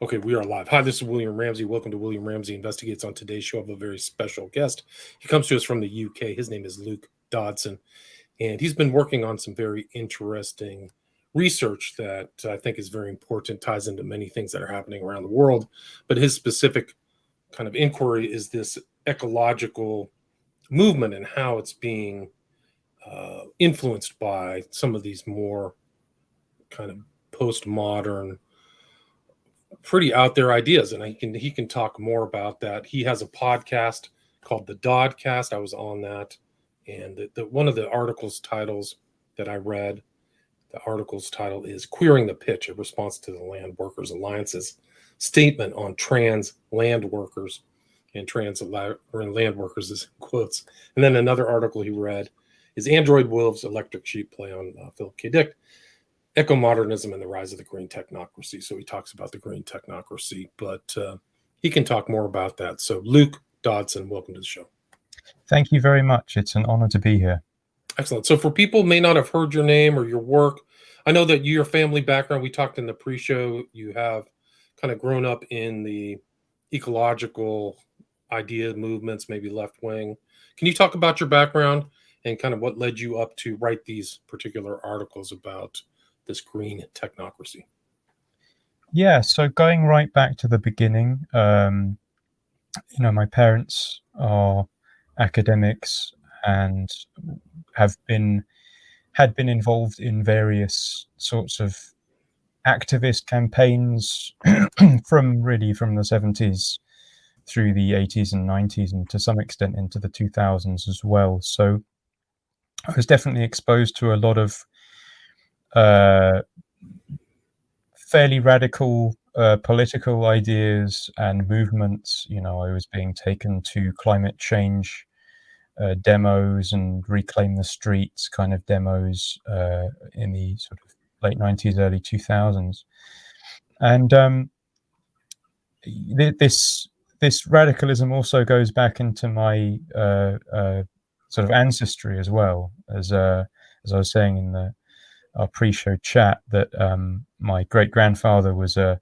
Okay, we are live. Hi, this is William Ramsey. Welcome to William Ramsey Investigates. On today's show, I have a very special guest. He comes to us from the UK. His name is Luke Dodson, and he's been working on some very interesting research that I think is very important, ties into many things that are happening around the world. But his specific kind of inquiry is this ecological movement and how it's being influenced by some of these more kind of postmodern, pretty out there ideas, and he can talk more about that. He has a podcast called the Dodcast. I was on that, and one of the articles titles that I read, the article's title is "Queering the Pitch: A Response to the Land Workers Alliance's Statement on Trans Land Workers," and trans land workers is in quotes. And then another article he read is "Android Wolves: Electric Sheep Play on Philip K. Dick. Eco-modernism and the Rise of the Green Technocracy." So he talks about the green technocracy, but he can talk more about that. So Luke Dodson, welcome to the show. Thank you very much. It's an honor to be here. Excellent. So for people who may not have heard your name or your work, I know that your family background, we talked in the pre-show, you have kind of grown up in the ecological idea movements, maybe left wing. Can you talk about your background and kind of what led you up to write these particular articles about this green technocracy? Yeah, so going right back to the beginning, my parents are academics and had been involved in various sorts of activist campaigns from the 70s through the 80s and 90s, and to some extent into the 2000s as well. So I was definitely exposed to a lot of fairly radical political ideas and movements. I was being taken to climate change demos and reclaim the streets kind of demos in the sort of late 90s, early 2000s. And this radicalism also goes back into my sort of ancestry as well, as I was saying in our pre-show chat, that my great-grandfather was a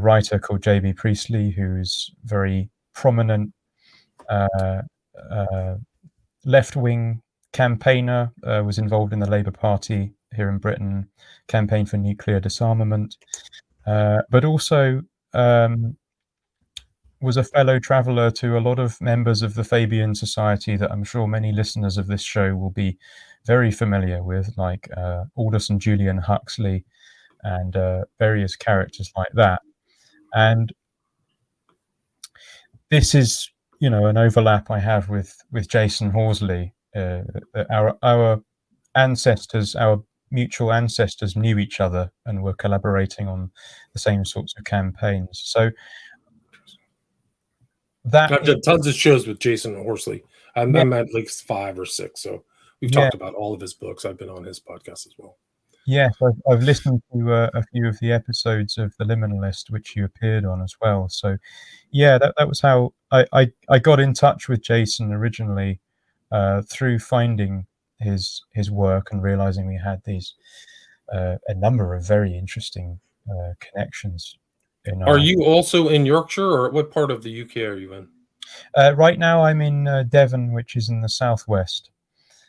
writer called J.B. Priestley, who's very prominent left-wing campaigner, was involved in the Labour Party here in Britain, campaigned for nuclear disarmament, but also was a fellow traveller to a lot of members of the Fabian Society that I'm sure many listeners of this show will be very familiar with, like Aldous and Julian Huxley and various characters like that. And this is, an overlap I have with Jason Horsley. Our ancestors, our mutual ancestors, knew each other and were collaborating on the same sorts of campaigns. So I've done tons of shows with Jason Horsley. I'm at like 5 or 6, so we've talked about all of his books. I've been on his podcast as well. Yes, I've listened to a few of the episodes of The Liminalist, which you appeared on as well. So, that was how I got in touch with Jason originally, through finding his work and realizing we had these a number of very interesting connections. Are you also in Yorkshire, or what part of the UK are you in? Right now I'm in Devon, which is in the southwest.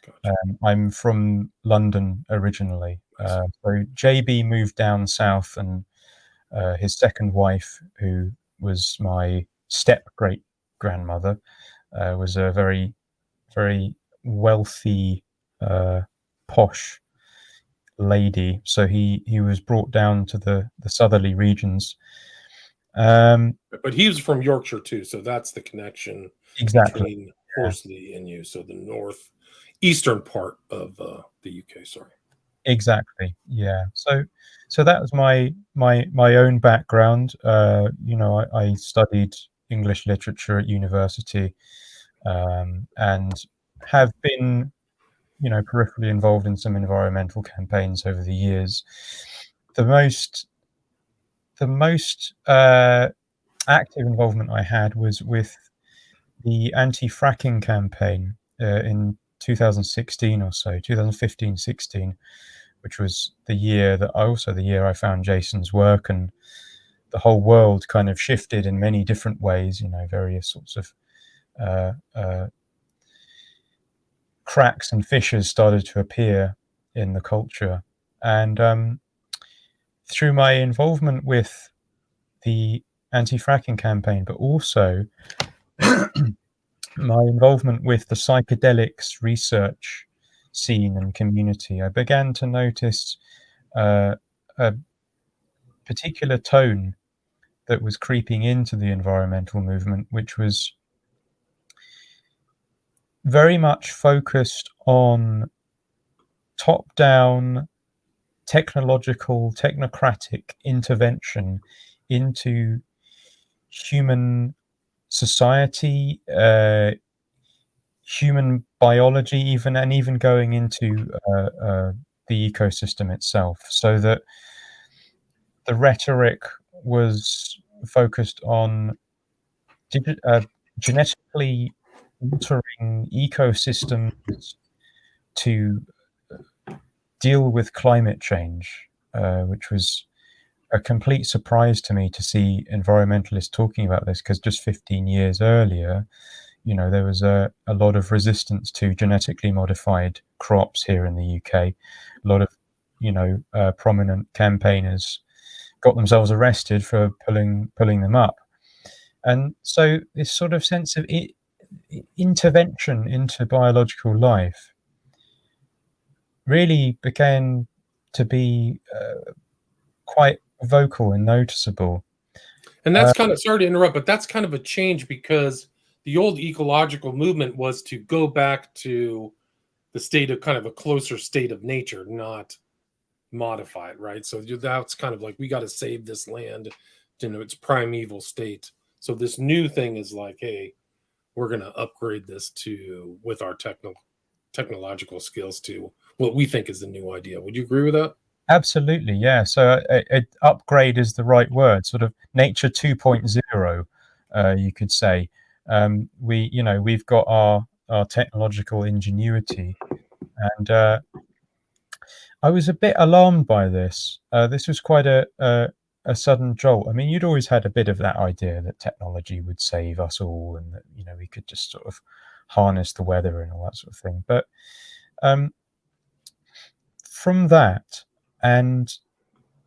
Gotcha. I'm from London originally. So JB moved down south, and his second wife, who was my step-great-grandmother, was a very, very wealthy, posh lady. So he was brought down to the southerly regions. But he was from Yorkshire too, so that's the connection between Horsley and you. So the northeastern part of the UK. Sorry. Exactly. Yeah. So that was my own background. I studied English literature at university, and have been, peripherally involved in some environmental campaigns over the years. The most active involvement I had was with the anti-fracking campaign in 2016 or so, 2015-16, which was the year I found Jason's work and the whole world kind of shifted in many different ways. Various sorts of cracks and fissures started to appear in the culture, and through my involvement with the anti-fracking campaign, but also my involvement with the psychedelics research scene and community, I began to notice a particular tone that was creeping into the environmental movement, which was very much focused on top-down, technological, technocratic intervention into human society, human biology, and even going into the ecosystem itself, so that the rhetoric was focused on genetically altering ecosystems to deal with climate change, which was a complete surprise to me to see environmentalists talking about this, because just 15 years earlier, there was a lot of resistance to genetically modified crops here in the UK. A lot of prominent campaigners got themselves arrested for pulling them up. And so this sort of sense of intervention into biological life really began to be quite vocal and noticeable. And that's kind of, sorry to interrupt, but that's kind of a change, because the old ecological movement was to go back to the state of kind of a closer state of nature, not modify it, right? So that's kind of like, we got to save this land to its primeval state. So this new thing is like, hey, we're going to upgrade this with our technological skills to what we think is the new idea. Would you agree with that? Absolutely, yeah. So upgrade is the right word, sort of nature 2.0, you could say. We've got our technological ingenuity, and I was a bit alarmed by this. This was quite a sudden jolt. I mean, you'd always had a bit of that idea that technology would save us all, and that we could just sort of harness the weather and all that sort of thing. But from that, and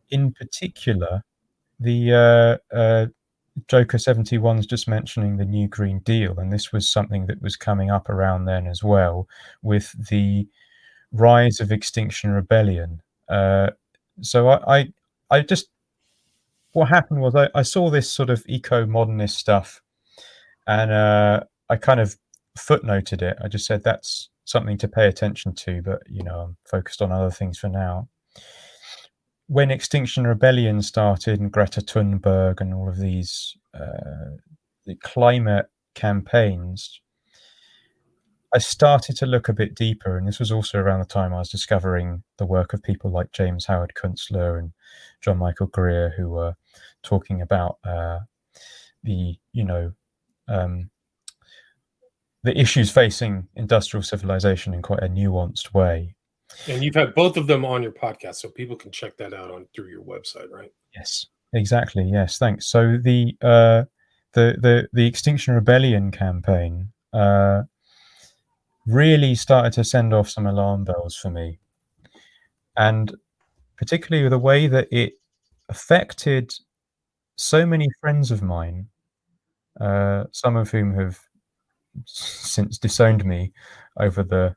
in particular, the Joker 71's just mentioning the New Green Deal, and this was something that was coming up around then as well, with the rise of Extinction Rebellion. So I just, what happened was I saw this sort of eco-modernist stuff, and I kind of footnoted it. I just said that's something to pay attention to, but I'm focused on other things for now. When Extinction Rebellion started, and Greta Thunberg and all of these the climate campaigns, I started to look a bit deeper, and this was also around the time I was discovering the work of people like James Howard Kunstler and John Michael Greer, who were talking about the issues facing industrial civilization in quite a nuanced way. And you've had both of them on your podcast, so people can check that out through your website, right? Yes, exactly. Yes, thanks. So the Extinction Rebellion campaign really started to send off some alarm bells for me, and particularly the way that it affected so many friends of mine, some of whom have since disowned me over the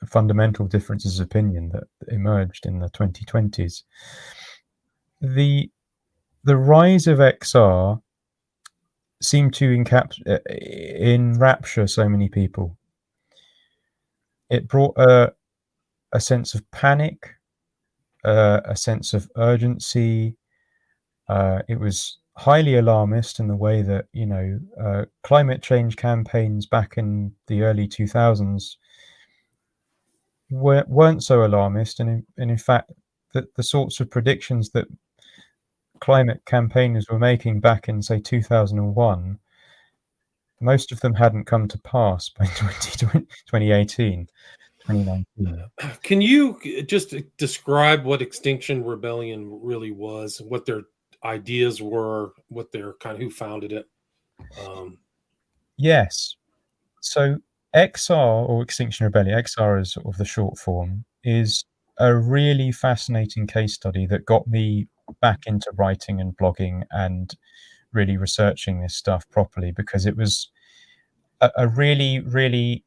fundamental differences of opinion that emerged in the 2020s. The rise of XR seemed to enrapture so many people. It brought a sense of panic, a sense of urgency. It was highly alarmist in the way that climate change campaigns back in the early 2000s weren't so alarmist, and in fact the sorts of predictions that climate campaigners were making back in, say, 2001, most of them hadn't come to pass by 2018, 2019. Can you just describe what Extinction Rebellion really was, what their ideas were, what their kind of, who founded it. Yes. So XR, or Extinction Rebellion, XR is sort of the short form, is a really fascinating case study that got me back into writing and blogging and really researching this stuff properly, because it was a really, really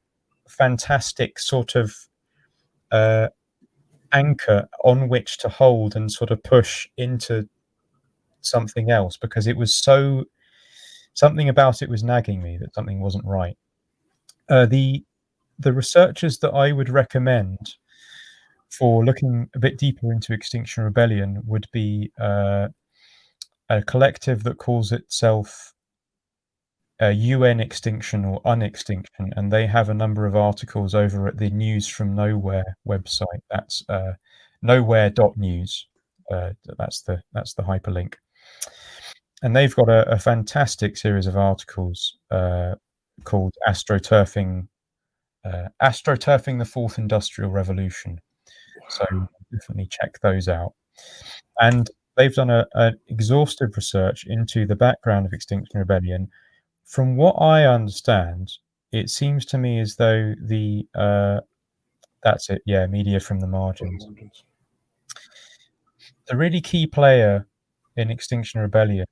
fantastic sort of anchor on which to hold and sort of push into something else, because it was so, something about it was nagging me that something wasn't right. The researchers that I would recommend for looking a bit deeper into Extinction Rebellion would be a collective that calls itself UN Extinction or Unextinction, and they have a number of articles over at the News from Nowhere website. That's nowhere.news. That's the hyperlink. And they've got a fantastic series of articles called Astroturfing the Fourth Industrial Revolution. So definitely check those out. And they've done an exhaustive research into the background of Extinction Rebellion. From what I understand, it seems to me as though that's it, yeah, media from the margins. The really key player in Extinction Rebellion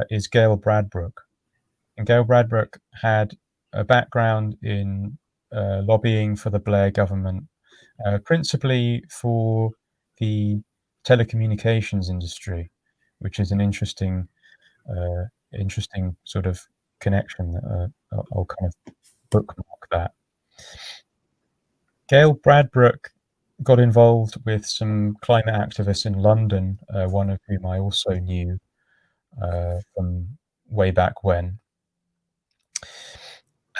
is Gail Bradbrook. And Gail Bradbrook had a background in lobbying for the Blair government, principally for the telecommunications industry, which is an interesting sort of connection that I'll kind of bookmark that. Gail Bradbrook got involved with some climate activists in London, one of whom I also knew from way back when.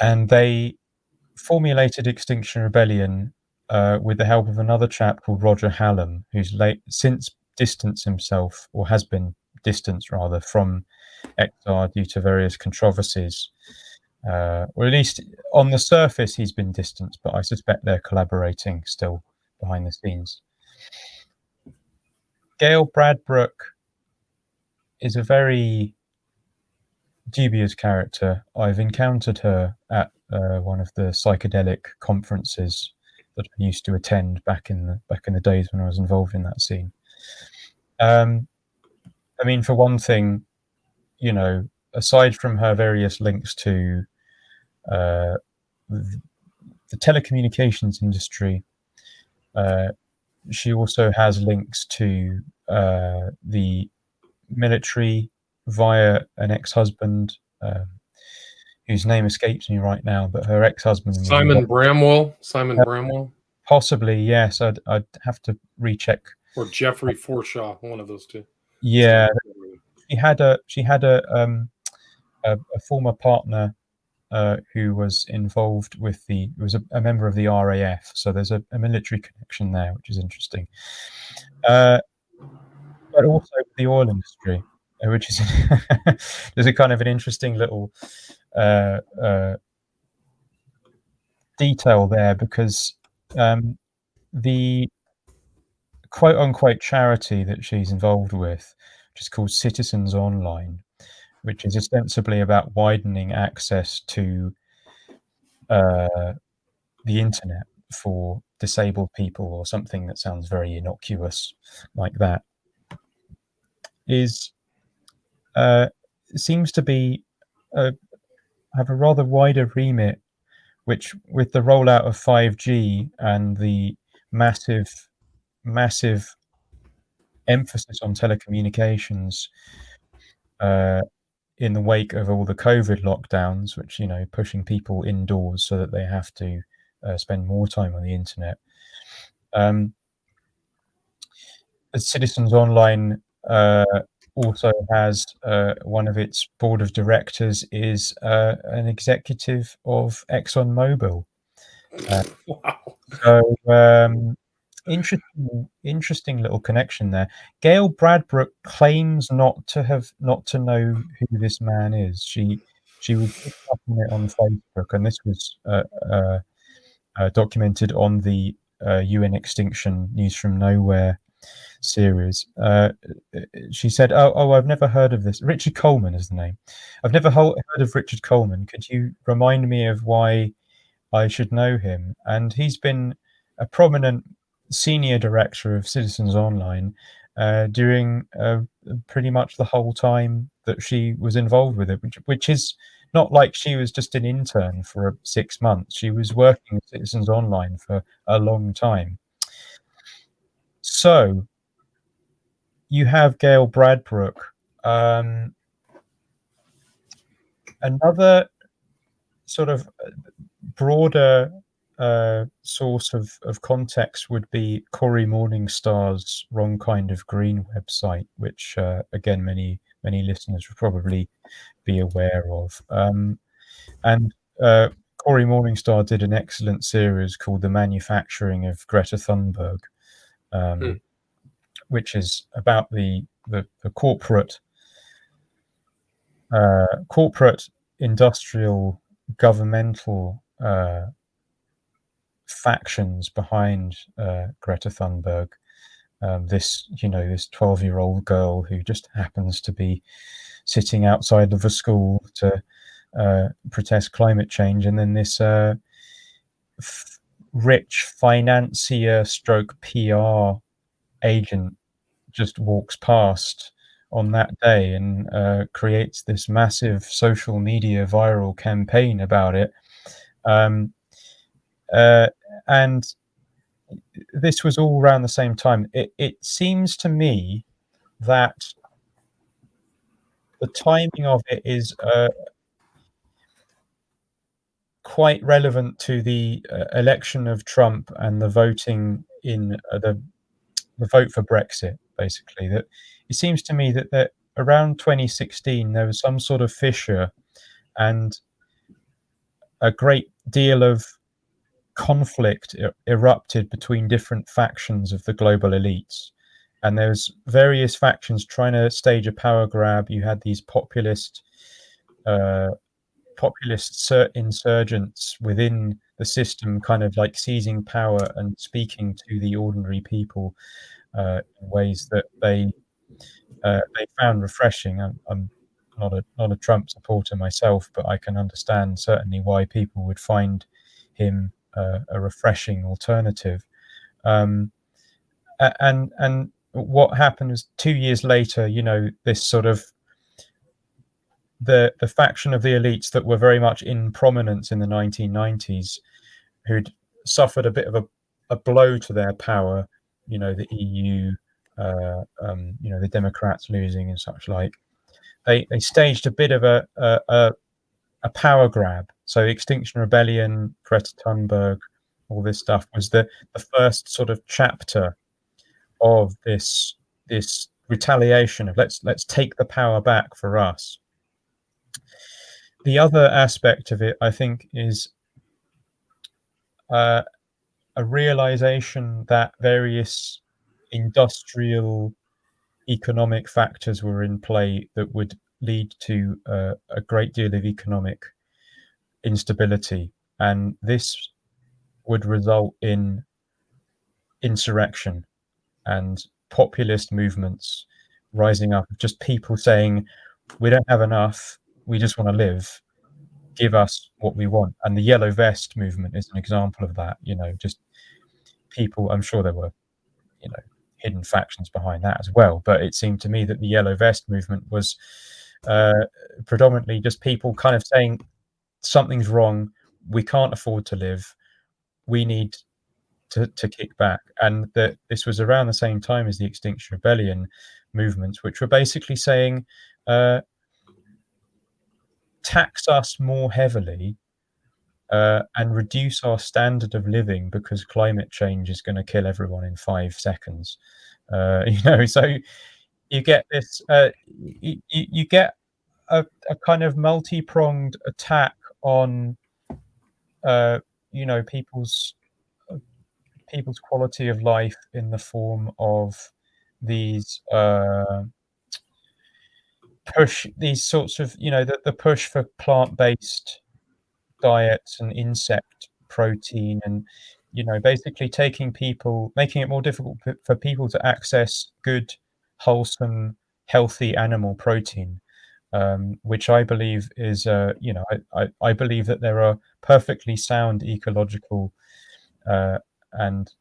And they formulated Extinction Rebellion with the help of another chap called Roger Hallam, who's since distanced himself, or has been distanced rather, from XR due to various controversies. Or at least on the surface he's been distanced, but I suspect they're collaborating still behind the scenes. Gail Bradbrook is a very dubious character. I've encountered her at one of the psychedelic conferences that I used to attend back in the days when I was involved in that scene. I mean, for one thing, you know, aside from her various links to the telecommunications industry, she also has links to the military via an ex-husband whose name escapes me right now, but her ex-husband, Simon Bramwell. Possibly, yes. I'd have to recheck. Or Jeffrey Forshaw, one of those two. Yeah, she had a former partner who was involved with was a member of the RAF. So there's a military connection there, which is interesting. But also the oil industry, which is there's a kind of an interesting little detail there, because the quote unquote charity that she's involved with, which is called Citizens Online, which is ostensibly about widening access to the internet for disabled people, or something that sounds very innocuous like that, seems to be have a rather wider remit, which, with the rollout of 5G and the massive emphasis on telecommunications in the wake of all the COVID lockdowns, which, you know, pushing people indoors so that they have to spend more time on the internet. Citizens Online also has one of its board of directors is an executive of ExxonMobil. Wow. So interesting little connection there. Gail Bradbrook claims not to know who this man is. She was up on it on Facebook, and this was documented on the UN Extinction News from Nowhere series. She said, "Oh, I've never heard of this. Richard Coleman is the name. I've never heard of Richard Coleman. Could you remind me of why I should know him?" And he's been a prominent senior director of Citizens Online during pretty much the whole time that she was involved with it, which is not like she was just an intern for 6 months. She was working at Citizens Online for a long time. So you have Gail Bradbrook. Another sort of broader source of context would be Cory Morningstar's Wrong Kind of Green website, which again many listeners would probably be aware of. And Cory Morningstar did an excellent series called The Manufacturing of Greta Thunberg, which is about the corporate industrial governmental factions behind Greta Thunberg. This 12-year-old girl who just happens to be sitting outside of a school to protest climate change, and then this rich financier stroke PR agent just walks past on that day and creates this massive social media viral campaign about it. And this was all around the same time. It seems to me that the timing of it is quite relevant to the election of Trump and the voting in the vote for Brexit, basically. That it seems to me that around 2016 there was some sort of fissure and a great deal of conflict erupted between different factions of the global elites, and there's various factions trying to stage a power grab. You had these populist insurgents within the system kind of like seizing power and speaking to the ordinary people in ways that they found refreshing. I'm not a Trump supporter myself, but I can understand certainly why people would find him a refreshing alternative. And what happened was 2 years later, this sort of the faction of the elites that were very much in prominence in the 1990s, who'd suffered a bit of a blow to their power, the EU, the Democrats losing and such like. They staged a bit of a power grab. So Extinction Rebellion, Greta Thunberg, all this stuff was the first sort of chapter of this retaliation of let's take the power back for us. The other aspect of it, I think, is a realization that various industrial economic factors were in play that would lead to a great deal of economic instability, and this would result in insurrection and populist movements rising up, just people saying, we don't have enough, we just want to live, give us what we want. And the Yellow Vest movement is an example of that. Just people, I'm sure there were hidden factions behind that as well, but it seemed to me that the Yellow Vest movement was predominantly just people kind of saying something's wrong, we can't afford to live, we need to kick back. And that this was around the same time as the Extinction Rebellion movements, which were basically saying tax us more heavily and reduce our standard of living because climate change is going to kill everyone in 5 seconds. So you get this you get a kind of multi-pronged attack on people's quality of life in the form of these these sorts of the push for plant-based diets and insect protein, and basically making it more difficult for people to access good, wholesome, healthy animal protein, which I believe is, I believe that there are perfectly sound ecological and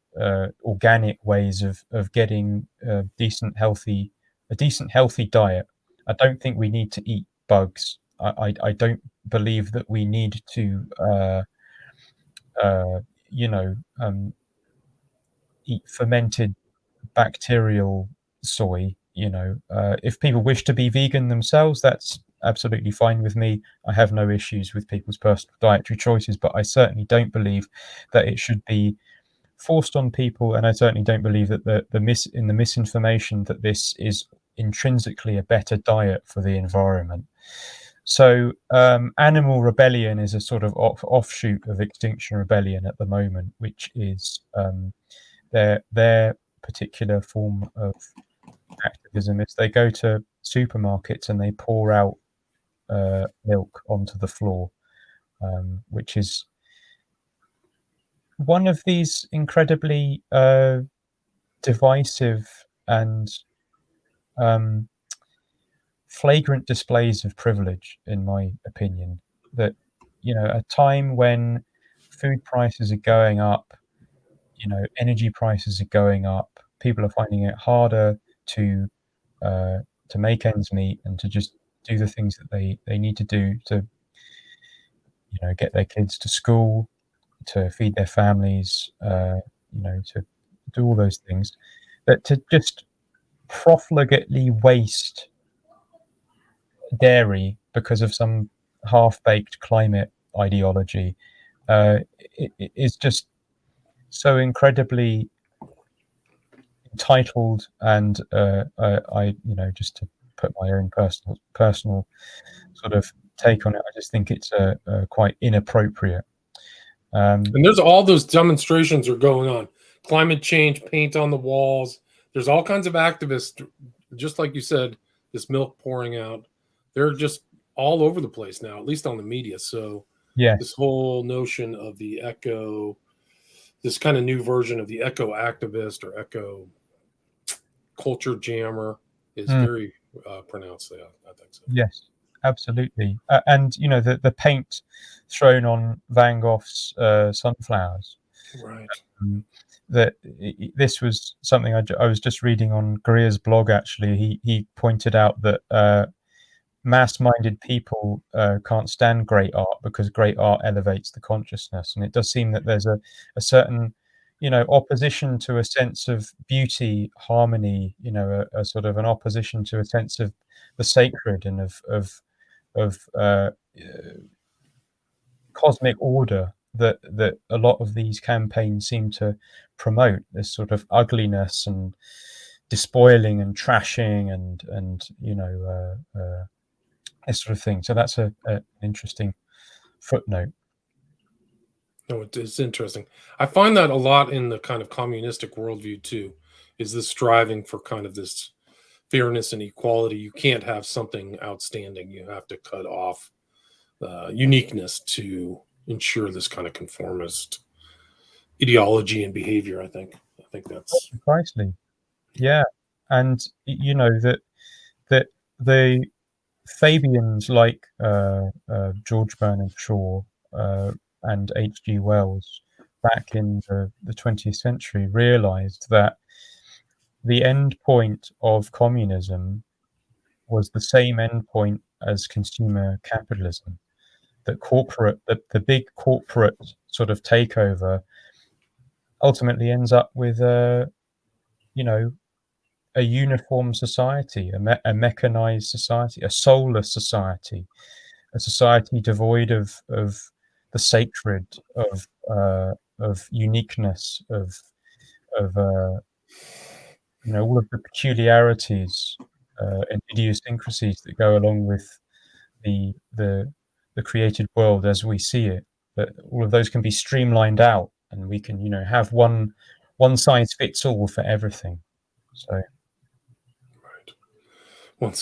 organic ways of getting a decent healthy diet. I don't think we need to eat bugs. I don't believe that we need to eat fermented bacterial soy. If people wish to be vegan themselves, that's absolutely fine with me. I have no issues with people's personal dietary choices, but I certainly don't believe that it should be forced on people, and I certainly don't believe that the misinformation that this is intrinsically a better diet for the environment. So Animal Rebellion is a sort of offshoot of Extinction Rebellion at the moment, which is their particular form of activism is they go to supermarkets and they pour out milk onto the floor, which is one of these incredibly divisive and flagrant displays of privilege, in my opinion. That, a time when food prices are going up, energy prices are going up, people are finding it harder to make ends meet and to just do the things that they need to do to, get their kids to school, to feed their families, to do all those things, but to just profligately waste dairy because of some half-baked climate ideology it is just so incredibly entitled, and I just to put my own personal sort of take on it, I just think it's quite inappropriate. And there's all those demonstrations are going on. Climate change, paint on the walls. There's all kinds of activists, just like you said, this milk pouring out. They're just all over the place now, at least on the media. So yeah, this whole notion of the this kind of new version of the eco activist or eco culture jammer is very pronounced there. I think so. Yes, absolutely. And the paint thrown on Van Gogh's sunflowers. Right. This was something I was just reading on Greer's blog. Actually, he pointed out that mass-minded people can't stand great art because great art elevates the consciousness, and it does seem that there's a certain opposition to a sense of beauty, harmony, a sort of an opposition to a sense of the sacred and of cosmic order that a lot of these campaigns seem to promote, this sort of ugliness and despoiling and trashing and this sort of thing. So that's an interesting footnote. No, it's interesting. I find that a lot in the kind of communistic worldview too, is this striving for kind of this fairness and equality. You can't have something outstanding. You have to cut off uniqueness to ensure this kind of conformist ideology and behavior. I think that's precisely. Yeah, and that the Fabians like George Bernard Shaw and H.G. Wells back in the 20th century realized that the end point of communism was the same end point as consumer capitalism. That the big corporate sort of takeover ultimately ends up with a uniform society, a mechanized society, a soulless society, a society devoid of the sacred, of uniqueness, of all of the peculiarities and idiosyncrasies that go along with the created world as we see it. That all of those can be streamlined out, and we can have one size fits all for everything. So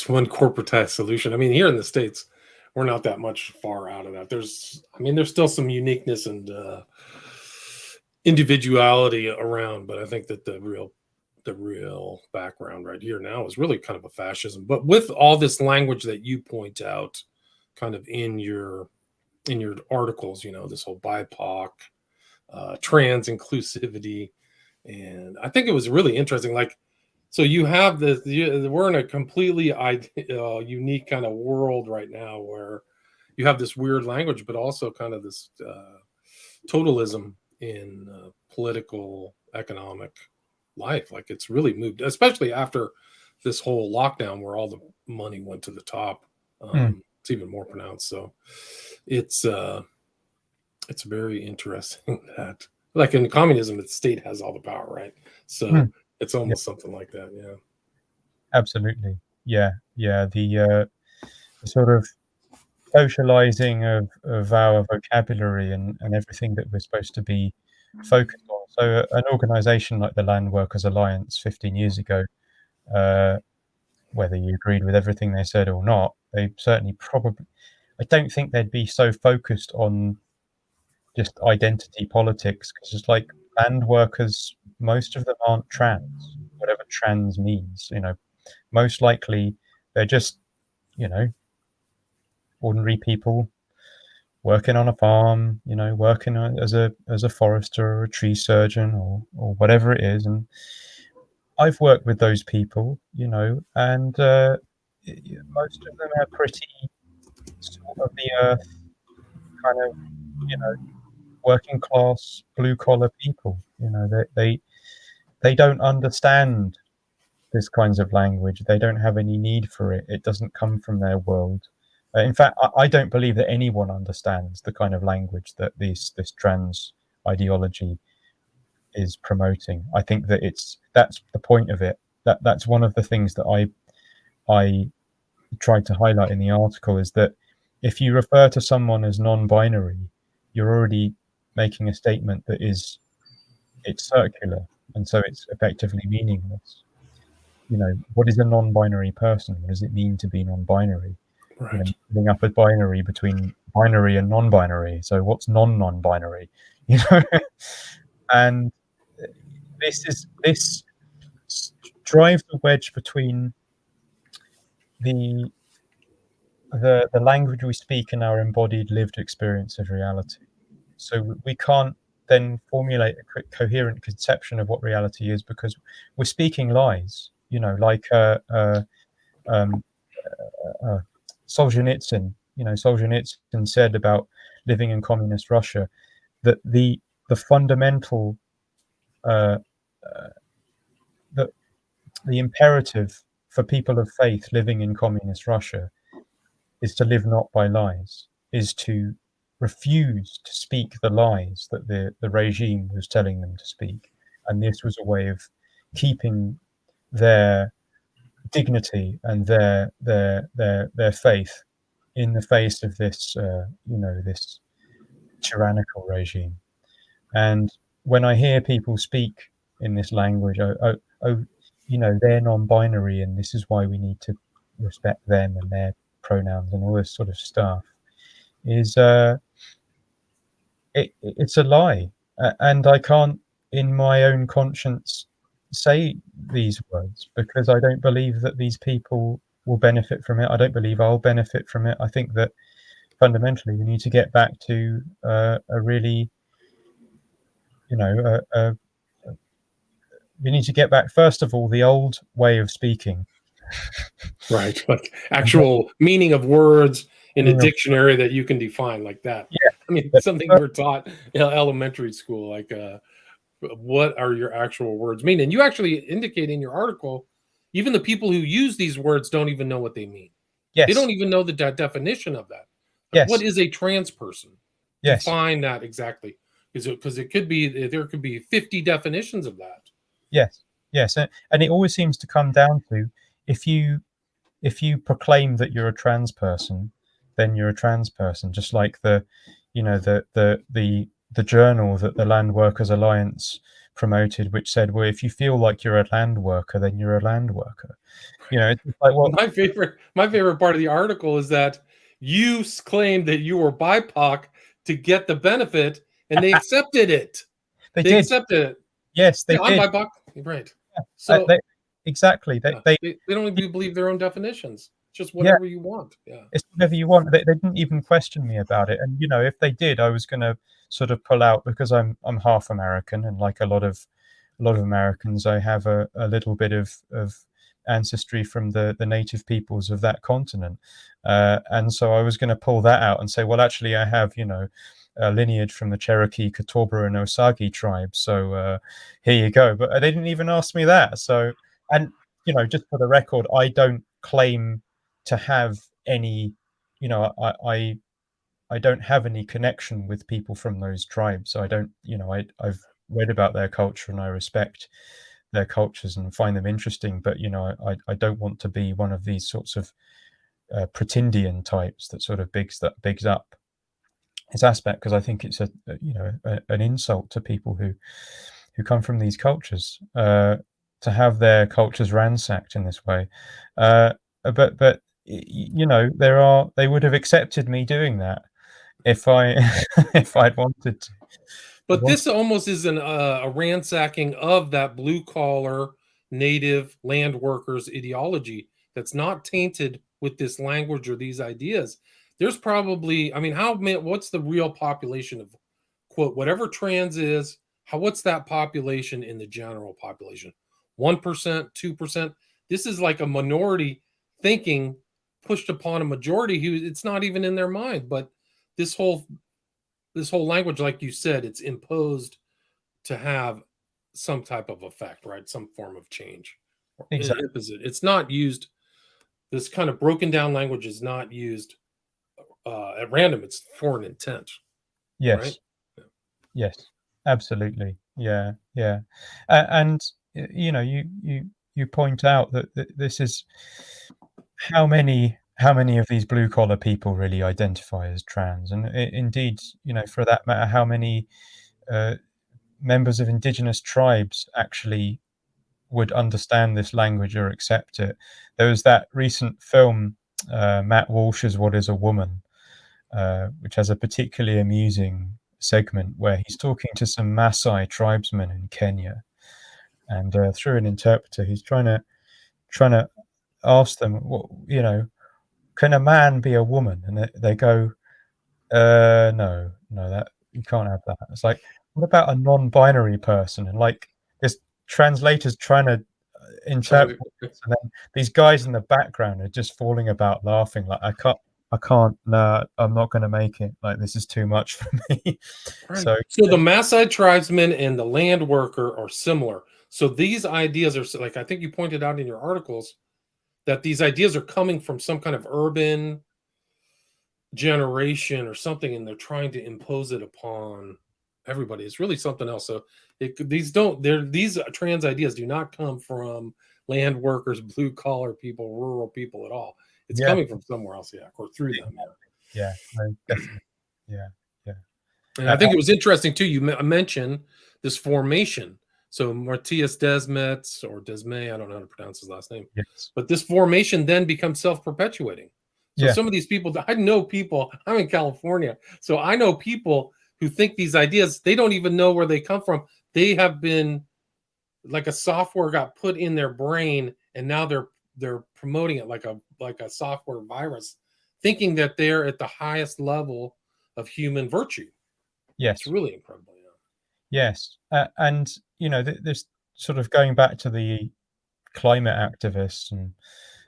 one corporatized solution. I mean, here in the States, we're not that much far out of that. There's still some uniqueness and individuality around, but I think that the real background right here now is really kind of a fascism. But with all this language that you point out, kind of in your articles, this whole BIPOC, trans inclusivity, and I think it was really interesting. Like, so you have this. We're in a completely unique kind of world right now where you have this weird language, but also kind of this totalism in political, economic life. Like, it's really moved, especially after this whole lockdown where all the money went to the top. It's even more pronounced. So it's very interesting that, like, in communism, the state has all the power, right? So it's almost something like that. Yeah, absolutely. Yeah. The sort of socializing of our vocabulary and everything that we're supposed to be focused on. So an organization like the Land Workers Alliance 15 years ago, whether you agreed with everything they said or not, they certainly probably, I don't think they'd be so focused on just identity politics, because it's like land workers, most of them aren't trans, whatever trans means. Most likely they're just, ordinary people working on a farm, working as a forester or a tree surgeon or whatever it is. And I've worked with those people, and most of them are pretty sort of the earth kind of, working class, blue collar people. They don't understand this kinds of language. They don't have any need for it. It doesn't come from their world. In fact, I don't believe that anyone understands the kind of language that this trans ideology is promoting. I think that that's the point of it. That's one of the things that I tried to highlight in the article, is that if you refer to someone as non-binary, you're already making a statement that it's circular, and so it's effectively meaningless. What is a non-binary person? What does it mean to be non-binary? right. Putting up a binary between binary and non-binary. So what's non-binary? And this drives the wedge between the language we speak and our embodied lived experience of reality. So we can't then formulate a coherent conception of what reality is, because we're speaking lies. Like Solzhenitsyn. Solzhenitsyn said about living in communist Russia that the fundamental the imperative for people of faith living in communist Russia is to live not by lies, is to refuse to speak the lies that the regime was telling them to speak. And this was a way of keeping their dignity and their faith in the face of this this tyrannical regime. And when I hear people speak in this language, they're non-binary and this is why we need to respect them and their pronouns and all this sort of stuff, is it's a lie, and I can't in my own conscience say these words, because I don't believe that these people will benefit from it. I don't believe I'll benefit from it. I think that fundamentally we need to get back to a really, we need to get back, first of all, the old way of speaking. Right, like actual meaning of words in a dictionary that you can define, like that. Yeah, I mean, something we're taught in elementary school, like what are your actual words mean? And you actually indicate in your article, even the people who use these words don't even know what they mean. Yes. They don't even know the definition of that. Like, yes. What is a trans person? Yes. Define that exactly, because there could be 50 definitions of that. Yes, and it always seems to come down to, if you proclaim that you're a trans person, then you're a trans person. Just like the journal that the Land Workers Alliance promoted, which said, well, if you feel like you're a land worker, then you're a land worker. It's like, well, my favorite part of the article is that you claimed that you were BIPOC to get the benefit, and they accepted it. They They did. accepted it. Yes, they Yeah, I'm did. BIPOC. Right. Yeah. So Exactly. yeah, they don't even believe their own definitions. Just yeah, whatever you want. Yeah. it's whatever you want. They didn't even question me about it. And if they did, I was going to sort of pull out because I'm half American, and like a lot of Americans, I have a little bit of ancestry from the native peoples of that continent, and so I was going to pull that out and say, well, actually, I have a lineage from the Cherokee, Catawba, and Osage tribes. So here you go. But they didn't even ask me that. So, and just for the record, I don't claim to have any. I don't have any connection with people from those tribes. So I don't. I've read about their culture and I respect their cultures and find them interesting. But I don't want to be one of these sorts of pretendian types that sort of bigs up his aspect, because I think it's an insult to people who come from these cultures to have their cultures ransacked in this way. But they would have accepted me doing that if I if I'd wanted to. But this almost is a ransacking of that blue collar native land workers ideology that's not tainted with this language or these ideas. There's probably, I mean, what's the real population of, quote, whatever trans is? What's that population in the general population? 1%, 2%? This is like a minority thinking pushed upon a majority who it's not even in their mind. But this whole language, like you said, it's imposed to have some type of effect, right? Some form of change. Exactly. It's not used. This kind of broken down language is not used at random. It's for an intent. Yes. Right? Yeah. Yes. Absolutely. Yeah. Yeah. And you point out that this is how many of these blue collar people really identify as trans, and indeed, for that matter, how many members of indigenous tribes actually would understand this language or accept it. There was that recent film, Matt Walsh's "What Is a Woman," which has a particularly amusing segment where he's talking to some Maasai tribesmen in Kenya, and through an interpreter, he's trying to ask them, can a man be a woman? And they go, no, that you can't have that. It's like, what about a non-binary person? And like this translator's trying to interpret this, and then these guys in the background are just falling about laughing. Like, I can't, no, I'm not going to make it. Like, this is too much for me. Right. So the Maasai tribesmen and the land worker are similar. So these ideas are like, I think you pointed out in your articles that these ideas are coming from some kind of urban generation or something, and they're trying to impose it upon everybody. It's really something else. So these trans ideas do not come from land workers, blue collar people, rural people at all. It's coming from somewhere else, or through them. Yeah, definitely. Yeah. And I think it was interesting too. You mentioned this formation. So Martius Desmet or Desmet, I don't know how to pronounce his last name. Yes. But this formation then becomes self-perpetuating. So some of these people, I know people, I'm in California, so I know people who think these ideas, they don't even know where they come from. They have been, like, a software got put in their brain, and now they're promoting it like a software virus, thinking that they're at the highest level of human virtue. Yes. It's really incredible. Yes. And, this sort of going back to the climate activists and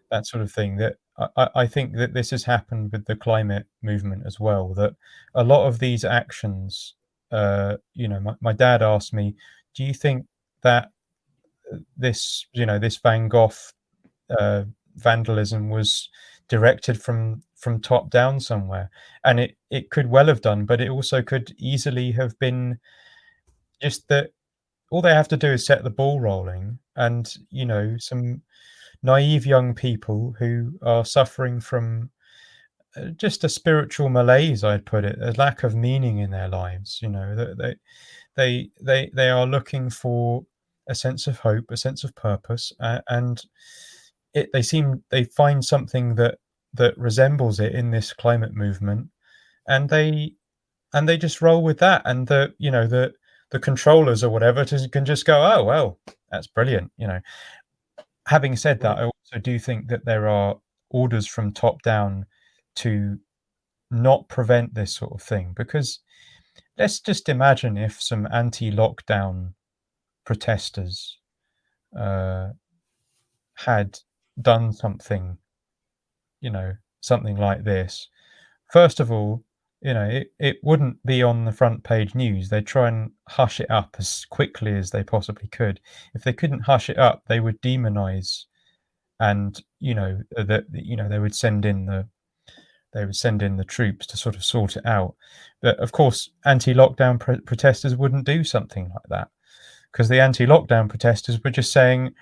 that sort of thing, that I think that this has happened with the climate movement as well, that a lot of these actions, my dad asked me, do you think that this Van Gogh vandalism was directed from top down somewhere? And it could well have done, but it also could easily have been just that all they have to do is set the ball rolling, and some naive young people who are suffering from just a spiritual malaise, I'd put it, a lack of meaning in their lives. That they are looking for a sense of hope, a sense of purpose, and they find something that resembles it in this climate movement, and they just roll with that. And the the controllers or whatever can just go, oh well, that's brilliant. Having said that, I also do think that there are orders from top down to not prevent this sort of thing, because let's just imagine if some anti-lockdown protesters had done something like this. First of all, it wouldn't be on the front page news. They'd try and hush it up as quickly as they possibly could. If they couldn't hush it up, they would demonize, and they would send in the troops to sort of sort it out. But of course, anti-lockdown protesters wouldn't do something like that, because the anti-lockdown protesters were just saying,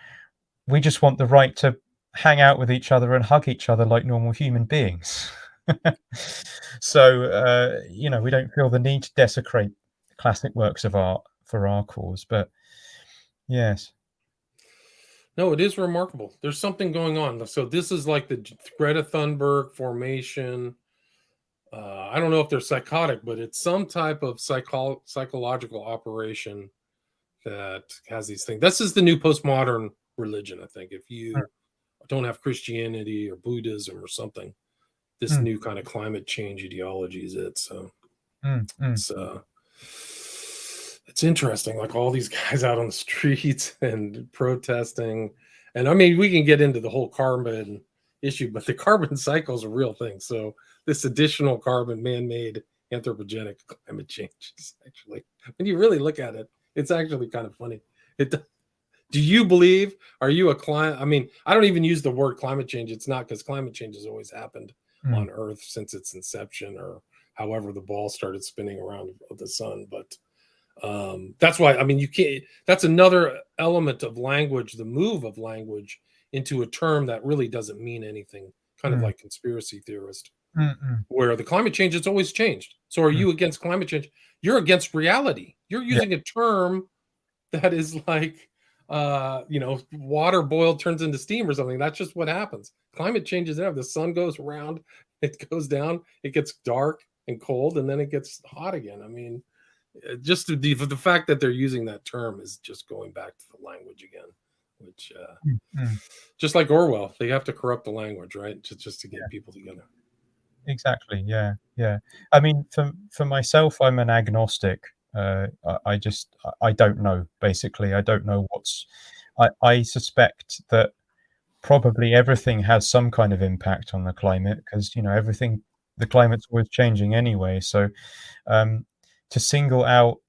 we just want the right to hang out with each other and hug each other like normal human beings. So we don't feel the need to desecrate classic works of art for our cause. But yes. No, it is remarkable. There's something going on. So this is like the Greta Thunberg formation. I don't know if they're psychotic, but it's some type of psychological operation that has these things. This is the new postmodern religion, I think. If you don't have Christianity or Buddhism or something, this new kind of climate change ideology is it. So it's interesting, like all these guys out on the streets and protesting. And I mean, we can get into the whole carbon issue, but the carbon cycle is a real thing. So this additional carbon, man-made anthropogenic climate change is actually, when you really look at it, it's actually kind of funny. Do you believe, are you a climate? I mean, I don't even use the word climate change. It's not, because climate change has always happened on Earth since its inception, or however the ball started spinning around the sun. But that's why, I mean, you can't, that's another element of language, the move of language into a term that really doesn't mean anything, kind of like conspiracy theorist, where the climate change has always changed. So are you against climate change? You're against reality. You're using a term that is like, water boiled turns into steam or something. That's just what happens. Climate change is there. The sun goes around, it goes down, it gets dark and cold, and then it gets hot again. I mean, just the fact that they're using that term is just going back to the language again, which just like Orwell, they have to corrupt the language, right? Just to get people together. Exactly. Yeah. I mean, for myself, I'm an agnostic. I don't know. Basically, I don't know I suspect that probably everything has some kind of impact on the climate, because the climate's always changing anyway. So to single out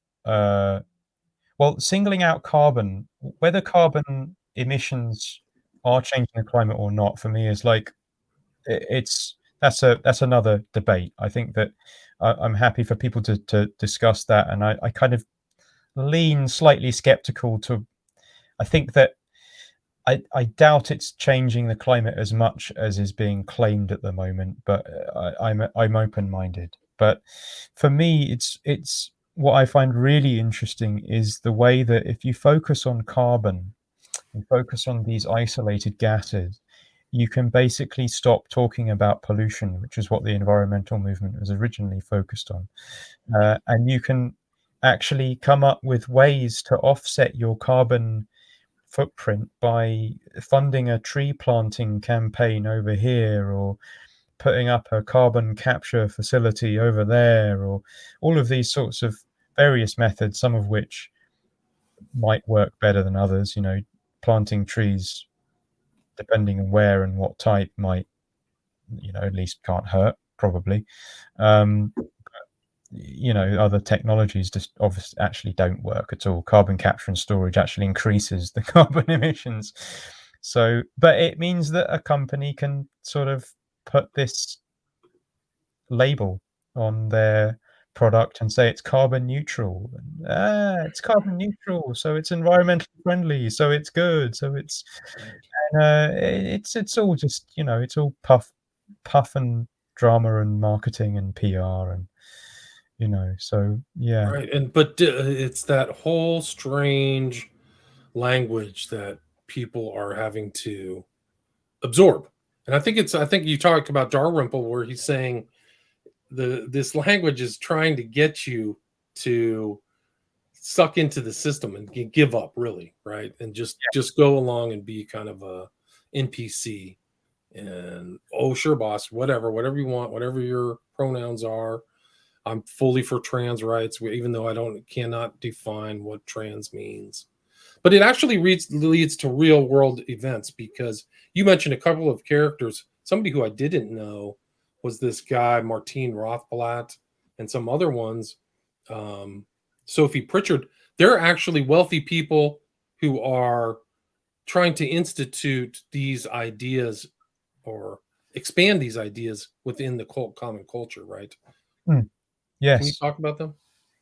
singling out carbon, whether carbon emissions are changing the climate or not, for me is like, that's another debate. I think that I'm happy for people to discuss that, and I kind of lean slightly skeptical to. I think that I doubt it's changing the climate as much as is being claimed at the moment, but I'm open-minded. But for me, it's what I find really interesting is the way that if you focus on carbon, you focus on these isolated gases, you can basically stop talking about pollution, which is what the environmental movement was originally focused on. And you can actually come up with ways to offset your carbon footprint by funding a tree planting campaign over here, or putting up a carbon capture facility over there, or all of these sorts of various methods, some of which might work better than others. Planting trees, depending on where and what type, might, at least can't hurt, probably. Other technologies just obviously actually don't work at all. Carbon capture and storage actually increases the carbon emissions. So, but it means that a company can sort of put this label on their product and say it's carbon neutral. It's carbon neutral, so it's environmentally friendly, so it's good, so it's all just it's all puff and drama and marketing and PR, and so yeah. Right. But it's that whole strange language that people are having to absorb. And I think you talk about Dalrymple, where he's saying this language is trying to get you to suck into the system and give up, really, right? And just go along and be kind of a NPC. And oh, sure, boss, whatever you want, whatever your pronouns are. I'm fully for trans rights, even though I cannot define what trans means. But it actually leads to real world events, because you mentioned a couple of characters. Somebody who I didn't know was this guy, Martine Rothblatt, and some other ones, Sophie Pritchard. They're actually wealthy people who are trying to institute these ideas or expand these ideas within the common culture, right? Yes. Can you talk about them?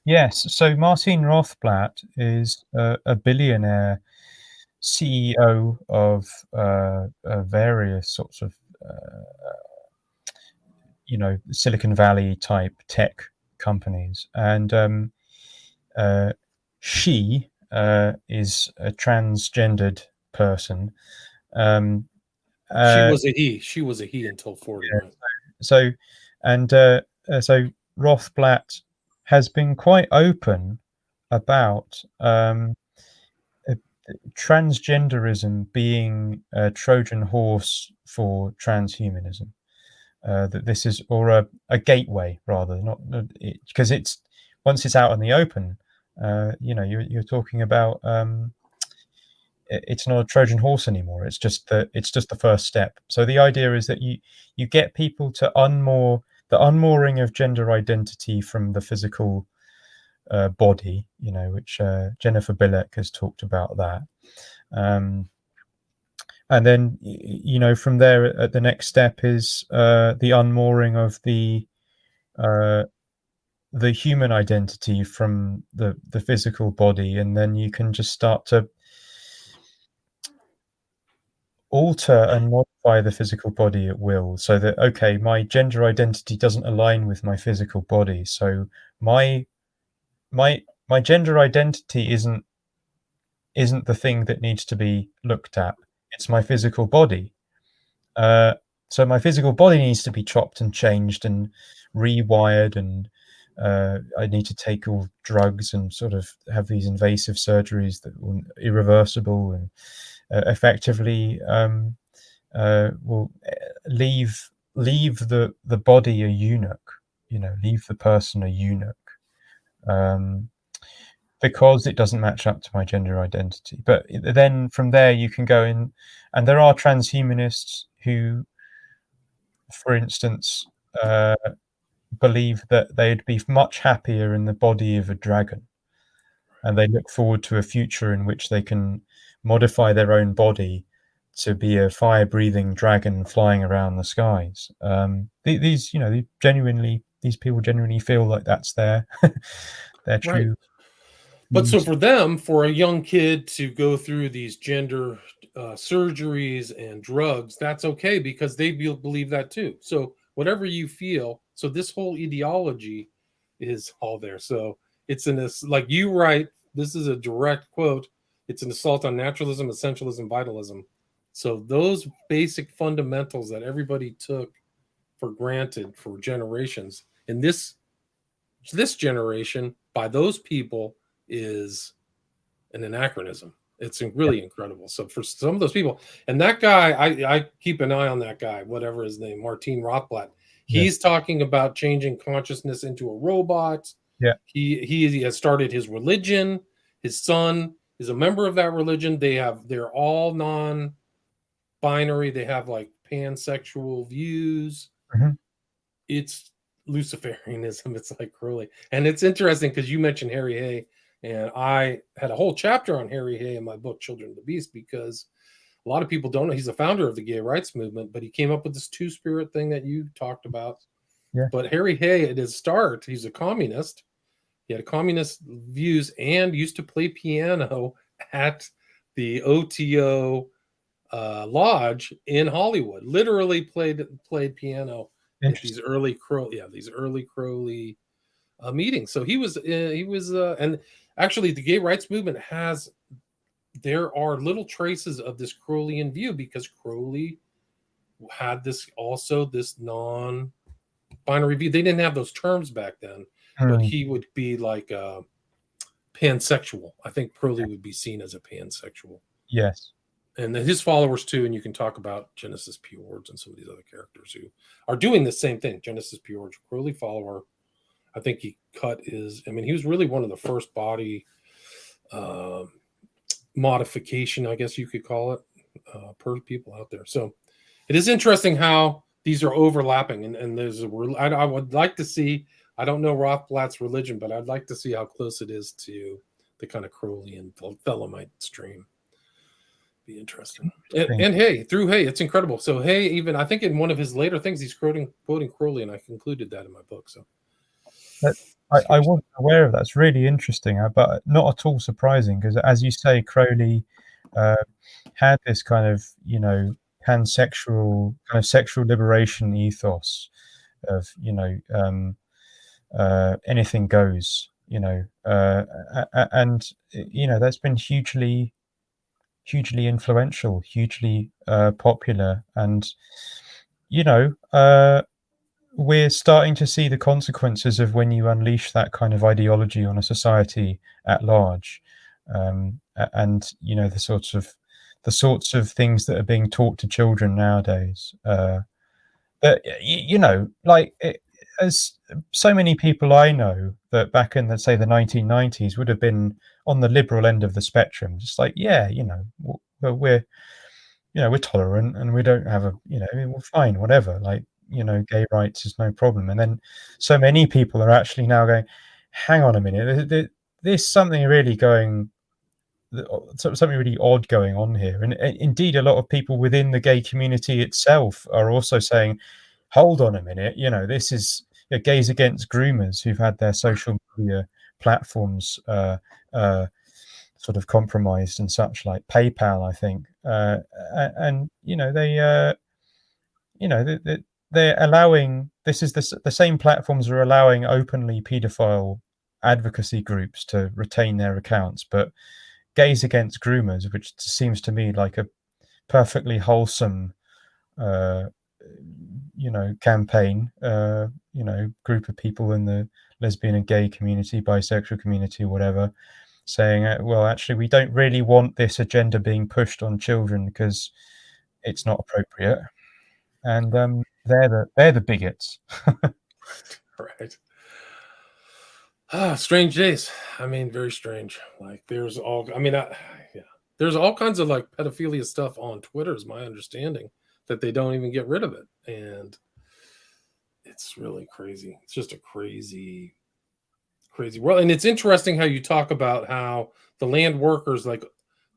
Yes. So Martine Rothblatt is a billionaire CEO of various sorts of, Silicon Valley type tech companies. And she is a transgendered person. She was a he. She was a he until 40, yeah, right? So Rothblatt has been quite open about transgenderism being a Trojan horse for transhumanism. That this is, or a gateway rather, not because it's once it's out in the open, you're talking about. It's not a Trojan horse anymore. It's just the first step. So the idea is that you get people to the unmooring of gender identity from the physical body, which Jennifer Bilek has talked about that. And then, from there, the next step is the unmooring of the human identity from the physical body, and then you can just start to alter and modify the physical body at will, so that, okay, my gender identity doesn't align with my physical body, so my gender identity isn't the thing that needs to be looked at. It's my physical body. So my physical body needs to be chopped and changed and rewired, and I need to take all drugs and sort of have these invasive surgeries that are irreversible and effectively will leave the body a eunuch, leave the person a eunuch, because it doesn't match up to my gender identity. But then from there you can go in, and there are transhumanists who, for instance, believe that they'd be much happier in the body of a dragon, and they look forward to a future in which they can modify their own body to be a fire-breathing dragon flying around the skies. These people genuinely feel like that's their true. Right. But so for them, for a young kid to go through these gender surgeries and drugs, that's okay, because they believe that too. So whatever you feel, so this whole ideology is all there. So it's like you write, this is a direct quote. It's an assault on naturalism, essentialism, vitalism. So those basic fundamentals that everybody took for granted for generations, in this generation, by those people, is an anachronism. It's really incredible. So for some of those people, and that guy, I keep an eye on that guy, whatever his name, Martine Rothblatt. He's talking about changing consciousness into a robot. Yeah. He has started his religion. His son is a member of that religion. They're all non-binary. They have like pansexual views. Mm-hmm. It's Luciferianism. It's like Crowley. And it's interesting because you mentioned Harry Hay, and I had a whole chapter on Harry Hay in my book, Children of the Beast, because a lot of people don't know he's a founder of the gay rights movement, but he came up with this two-spirit thing that you talked about. Yeah. But Harry Hay, at his start, he's a communist. He had communist views and used to play piano at the OTO lodge in Hollywood. Literally played piano at these early Crowley meetings. So he was, and actually the gay rights movement there are little traces of this Crowleyan view, because Crowley had this non-binary view. They didn't have those terms back then, but he would be like pansexual. I think Crowley would be seen as a pansexual. Yes. And then his followers too, and you can talk about Genesis P-Ords and some of these other characters who are doing the same thing. Genesis P-Ords, Crowley follower. I think he was really one of the first body modification, I guess you could call it, per people out there. So it is interesting how these are overlapping, and I would like to see. I don't know Rothblatt's religion, but I'd like to see how close it is to the kind of Crowleyan Thelemite stream. Be interesting. And Hay, through Hay, it's incredible. So Hay, even I think in one of his later things, he's quoting Crowley, and I concluded that in my book. So I wasn't aware of that. It's really interesting, but not at all surprising, because as you say, Crowley had this kind of, pansexual kind of sexual liberation ethos of, anything goes, and that's been hugely influential, hugely popular, and we're starting to see the consequences of when you unleash that kind of ideology on a society at large, and the sorts of things that are being taught to children nowadays. But as so many people I know that back in, let's say, the 1990s would have been on the liberal end of the spectrum, just like, we're tolerant and we don't have we're fine, whatever, gay rights is no problem. And then so many people are actually now going, hang on a minute, there's something really odd going on here. And indeed, a lot of people within the gay community itself are also saying, hold on a minute, this is gays against groomers who've had their social media platforms sort of compromised and such, like PayPal, I think, and they're allowing, this is the same platforms are allowing openly paedophile advocacy groups to retain their accounts, but gays against groomers, which seems to me like a perfectly wholesome campaign, group of people in the lesbian and gay community, bisexual community, whatever, saying, well, actually, we don't really want this agenda being pushed on children because it's not appropriate. And they're the bigots. Right. Strange days. I mean, very strange. Like there's all kinds of like pedophilia stuff on Twitter, is my understanding, that they don't even get rid of it. And it's really crazy. It's just a crazy world. And it's interesting how you talk about how the land workers, like,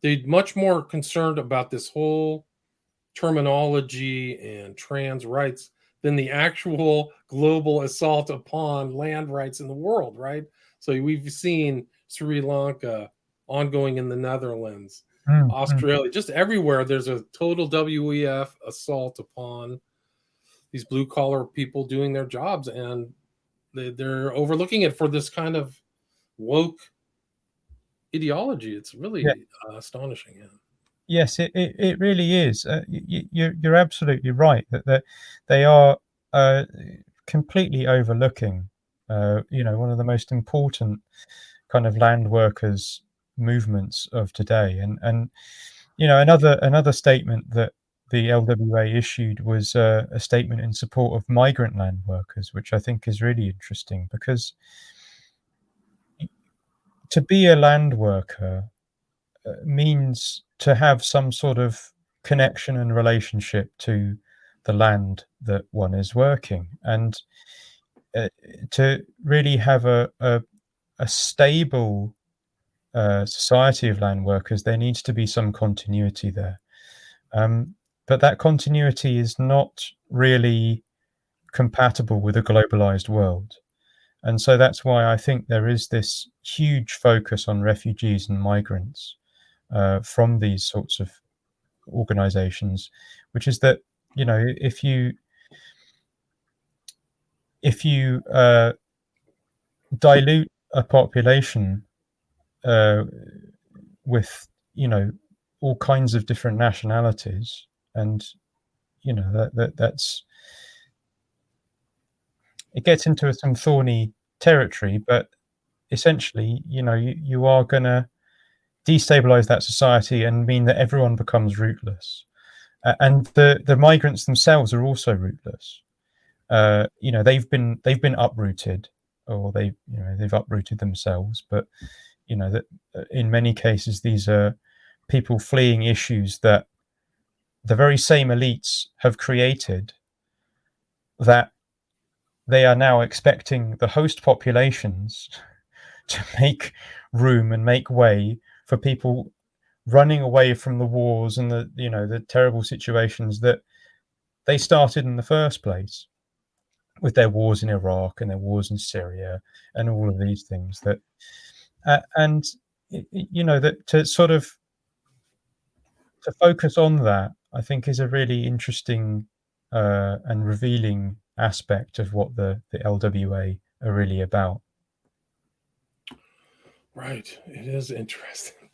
they're much more concerned about this whole terminology and trans rights than the actual global assault upon land rights in the world, right? So we've seen Sri Lanka, ongoing in the Netherlands, Australia, just everywhere. There's a total WEF assault upon these blue collar people doing their jobs, and they're overlooking it for this kind of woke ideology. It's really astonishing. Yeah. Yes, it really is. You're absolutely right that they are completely overlooking, one of the most important kind of land workers movements of today. And another statement that the LWA issued was a statement in support of migrant land workers, which I think is really interesting, because to be a land worker means to have some sort of connection and relationship to the land that one is working, and to really have a stable society of land workers, there needs to be some continuity there, but that continuity is not really compatible with a globalized world. And so that's why I think there is this huge focus on refugees and migrants from these sorts of organizations, which is that, if you dilute a population with, all kinds of different nationalities, and that's, it gets into some thorny territory, but essentially, you are going to destabilize that society and mean that everyone becomes rootless. And the migrants themselves are also rootless. They've been uprooted, or they've uprooted themselves. But that in many cases these are people fleeing issues that the very same elites have created, that they are now expecting the host populations to make room and make way for people running away from the wars and the terrible situations that they started in the first place, with their wars in Iraq and their wars in Syria and all of these things that and that to focus on that, I think, is a really interesting and revealing aspect of what the LWA are really about. Right. It is interesting.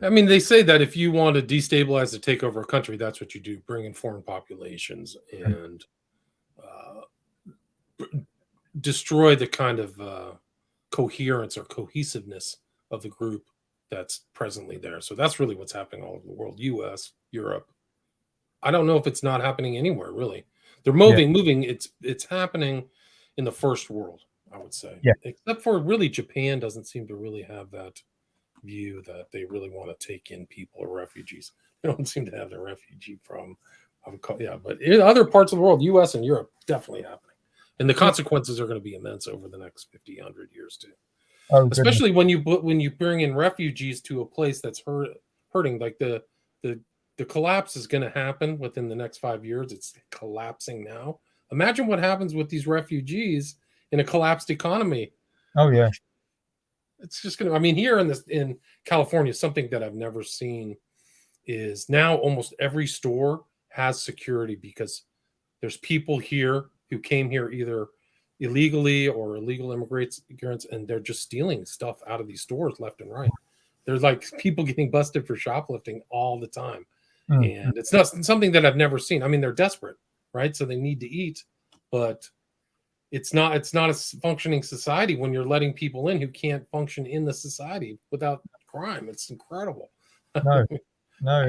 I mean, they say that if you want to destabilize or take over a country, that's what you do: bring in foreign populations and destroy the kind of coherence or cohesiveness of the group that's presently there. So that's really what's happening all over the world: U.S., Europe. I don't know if it's not happening anywhere, really. They're moving. It's happening in the first world, I would say. Yeah. Except for really Japan doesn't seem to really have that view that they really want to take in people or refugees. They don't seem to have the refugee problem. But in other parts of the world, U.S. and Europe, definitely happening. And the consequences are going to be immense over the next 50, 100 years too. Oh, especially when you bring in refugees to a place that's hurting. Like the collapse is going to happen within the next 5 years. It's collapsing now. Imagine what happens with these refugees in a collapsed economy. Oh yeah, it's just going to. I mean, here in California, something that I've never seen is now almost every store has security, because there's people here who came here either illegally or illegal immigrants, and they're just stealing stuff out of these stores left and right. There's like people getting busted for shoplifting all the time. And it's not something that I've never seen. I mean, they're desperate, right? So they need to eat, but it's not a functioning society when you're letting people in who can't function in the society without crime. It's incredible. No,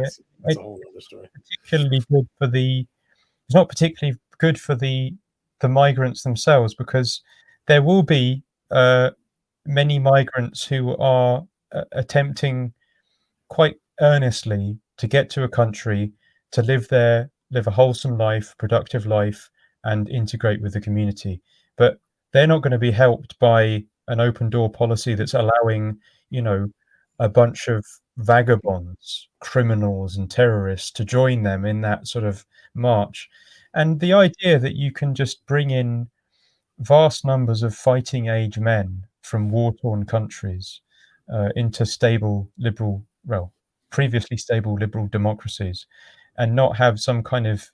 it's a whole other story. Particularly good for it's not particularly good for the migrants themselves, because there will be many migrants who are attempting quite earnestly to get to a country, to live there, live a wholesome life, productive life, and integrate with the community. But they're not going to be helped by an open door policy that's allowing, a bunch of vagabonds, criminals, and terrorists to join them in that sort of march. And the idea that you can just bring in vast numbers of fighting age men from war-torn countries into previously stable liberal democracies, and not have some kind of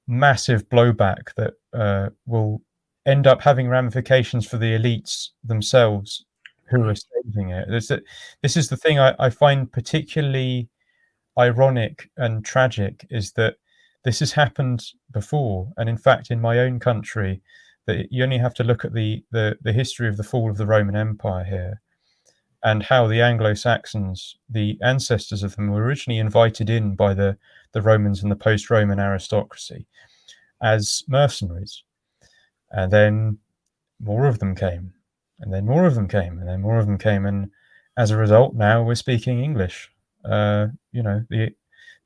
massive blowback that will end up having ramifications for the elites themselves who are saving it. This is the thing I find particularly ironic and tragic, is that this has happened before. And in fact, in my own country, that you only have to look at the history of the fall of the Roman Empire here, and how the Anglo-Saxons, the ancestors of them, were originally invited in by the Romans and the post-Roman aristocracy as mercenaries. And then more of them came, and then more of them came, and then more of them came. And as a result, now we're speaking English. The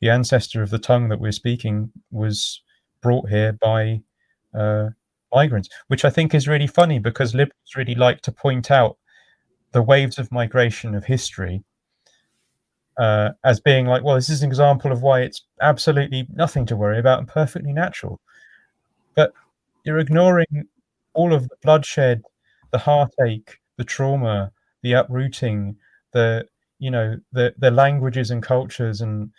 ancestor of the tongue that we're speaking was brought here by migrants, which I think is really funny, because liberals really like to point out the waves of migration of history as being like, well, this is an example of why it's absolutely nothing to worry about and perfectly natural. But you're ignoring all of the bloodshed, the heartache, the trauma, the uprooting, the languages and cultures and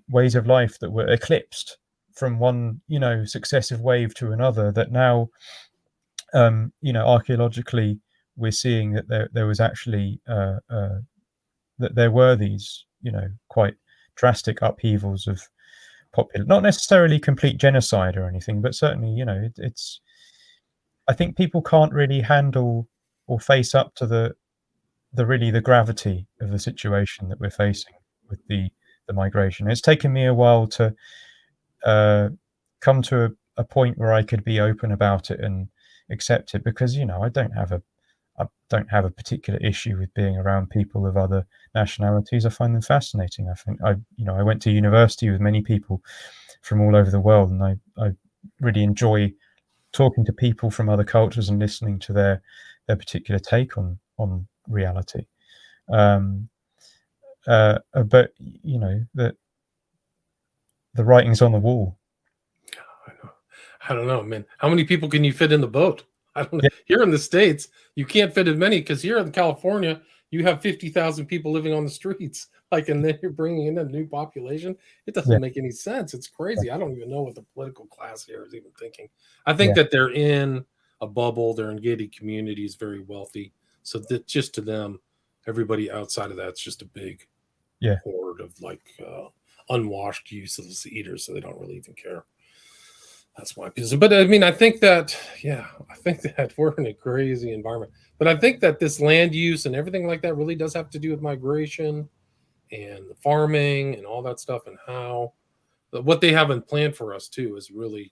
ways of life that were eclipsed from one successive wave to another, that now archaeologically we're seeing that there was actually that there were these quite drastic upheavals of popular, not necessarily complete genocide or anything, but certainly it's I think people can't really handle or face up to the gravity of the situation that we're facing with the migration. It's taken me a while to come to a point where I could be open about it and accept it, because I don't have a particular issue with being around people of other nationalities. I find them fascinating. I think I went to university with many people from all over the world, and I really enjoy talking to people from other cultures and listening to their particular take on reality. But the writing's on the wall. I don't know, man. How many people can you fit in the boat? I don't know. Yeah. Here in the States, you can't fit as many, because here in California, you have 50,000 people living on the streets. And then you're bringing in a new population. It doesn't make any sense. It's crazy. I don't even know what the political class here is even thinking. I think that they're in a bubble. They're in gated communities, very wealthy. So that just to them, everybody outside of that's just a big horde of unwashed, useless eaters. So they don't really even care. That's why. But I mean, I think that we're in a crazy environment. But I think that this land use and everything like that really does have to do with migration and the farming and all that stuff, and how what they haven't planned for us too is really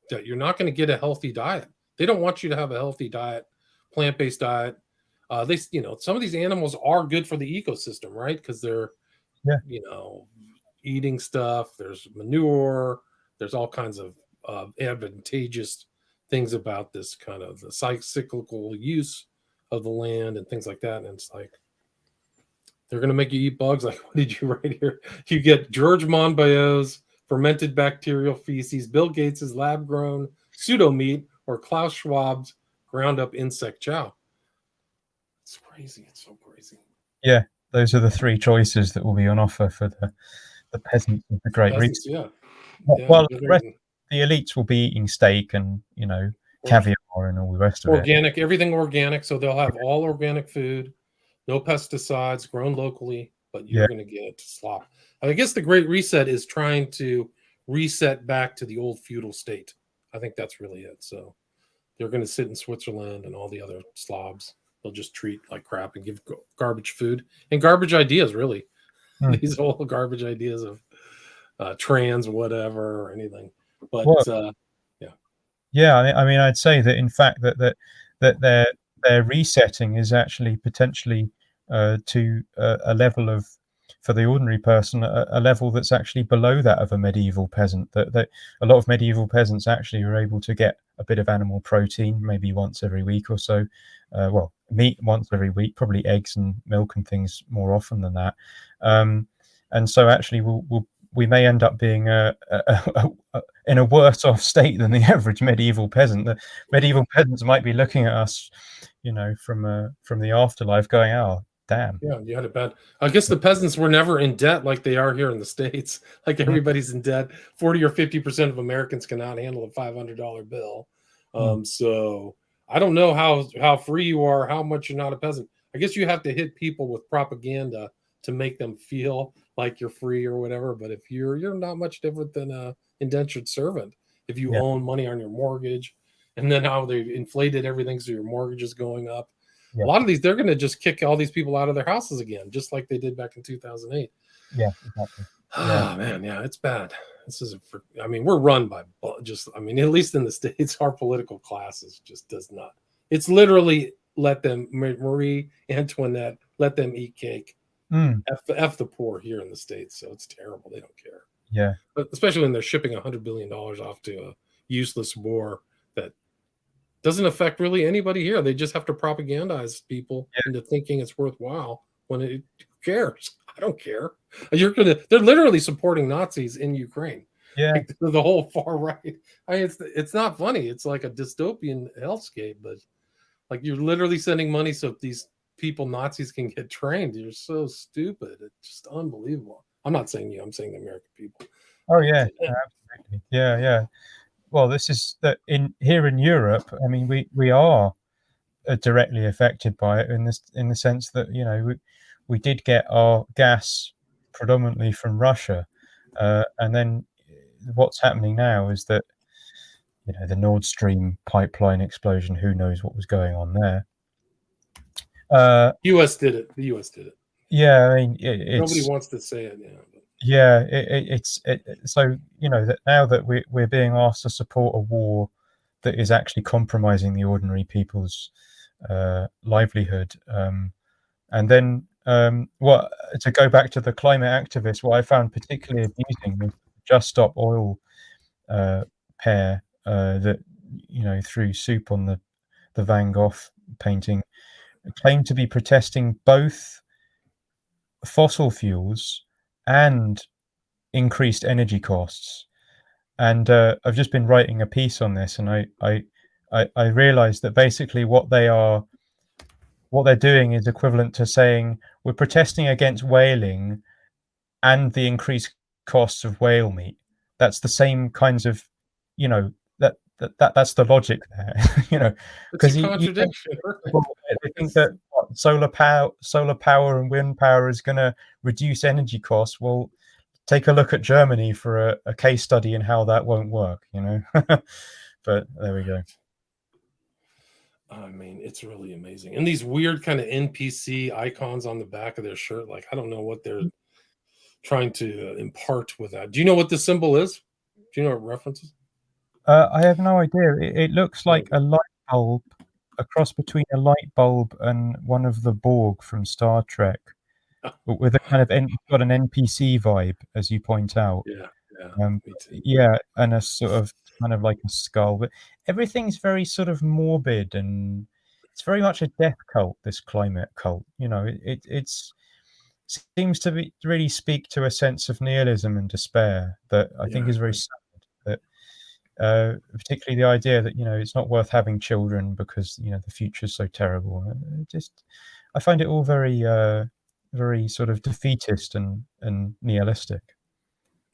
that you're not going to get a healthy diet. They don't want you to have a healthy diet, plant-based diet. Some of these animals are good for the ecosystem, right? Because they're, eating stuff. There's manure. There's all kinds of advantageous things about this kind of the cyclical use of the land and things like that. And it's like, they're going to make you eat bugs. Like, what did you write here? You get George Monbiot's fermented bacterial feces, Bill Gates's lab-grown pseudo meat, or Klaus Schwab's ground-up insect chow. It's crazy. It's so crazy. Yeah, those are the three choices that will be on offer for the peasants of the Great Reset. Yeah. Well, the elites will be eating steak and caviar and all the rest of it. Everything organic. So they'll have all organic food, no pesticides, grown locally, but you're going to get slop. I guess the Great Reset is trying to reset back to the old feudal state. I think that's really it. So they're going to sit in Switzerland, and all the other slobs, they'll just treat like crap and give garbage food and garbage ideas, really. These whole garbage ideas of trans whatever or anything. But I mean, I'd say that in fact that their resetting is actually potentially to a level of, for the ordinary person, a level that's actually below that of a medieval peasant. That a lot of medieval peasants actually were able to get a bit of animal protein maybe once every week or so. Meat once every week, probably eggs and milk and things more often than that. And so actually we may end up being in a worse off state than the average medieval peasant. The medieval peasants might be looking at us, from the afterlife, going, "Oh, damn." Yeah, you had it bad. I guess the peasants were never in debt like they are here in the States. Like everybody's in debt. 40 or 50% of Americans cannot handle a $500 bill. So I don't know how free you are, how much you're not a peasant. I guess you have to hit people with propaganda to make them feel like you're free or whatever. But if you're not much different than a indentured servant. If you own money on your mortgage, and then how they inflated everything, so your mortgage is going up. A lot of these, they're going to just kick all these people out of their houses again, just like they did back in 2008. Yeah, exactly. Oh man, it's bad. This is we're run by at least in the States, our political classes just does not. It's literally let them, Marie Antoinette, let them eat cake. F the poor here in the States. So it's terrible. They don't care. Yeah. But especially when they're shipping $100 billion off to a useless war that doesn't affect really anybody here. They just have to propagandize people into thinking it's worthwhile when who cares? I don't care. They're literally supporting Nazis in Ukraine. Yeah. Like the whole far right. It's not funny. It's like a dystopian hellscape, but like you're literally sending money so these people, Nazis, can get trained. You're so stupid. It's just unbelievable. I'm not saying you, I'm saying the American people. Oh yeah, absolutely. Yeah. Well, this is that here in Europe. I mean, we are directly affected by it in the sense that we did get our gas predominantly from Russia, and then what's happening now is that the Nord Stream pipeline explosion. Who knows what was going on there? U.S. did it. The U.S. did it. Yeah, I mean, Nobody it's wants to say it now. But. yeah, so that now that we're being asked to support a war that is actually compromising the ordinary people's livelihood, and then what to go back to the climate activists, what I found particularly amusing was Just Stop Oil pair that threw soup on the Van Gogh painting, claimed to be protesting both fossil fuels and increased energy costs. And I've just been writing a piece on this, and I realized that basically what they're doing is equivalent to saying we're protesting against whaling and the increased costs of whale meat. That's the same kinds of, that's the logic there. It's a Because you think contradiction. they think that solar power and wind power is going to reduce energy costs. Well, take a look at Germany for a case study in how that won't work, But there we go. I mean, it's really amazing. And these weird kind of NPC icons on the back of their shirt, like I don't know what they're trying to impart with that. Do you know what the symbol is? Do you know what it references? I have no idea. It looks like a light bulb, a cross between a light bulb and one of the Borg from Star Trek, but with a kind of got an NPC vibe, as you point out. Yeah, me too. Yeah, and a sort of kind of like a skull, but everything's very sort of morbid, and it's very much a death cult. This climate cult, it's seems to be really speak to a sense of nihilism and despair that I think is very sad. That particularly the idea that it's not worth having children because the future's so terrible. I find it all very very sort of defeatist and nihilistic.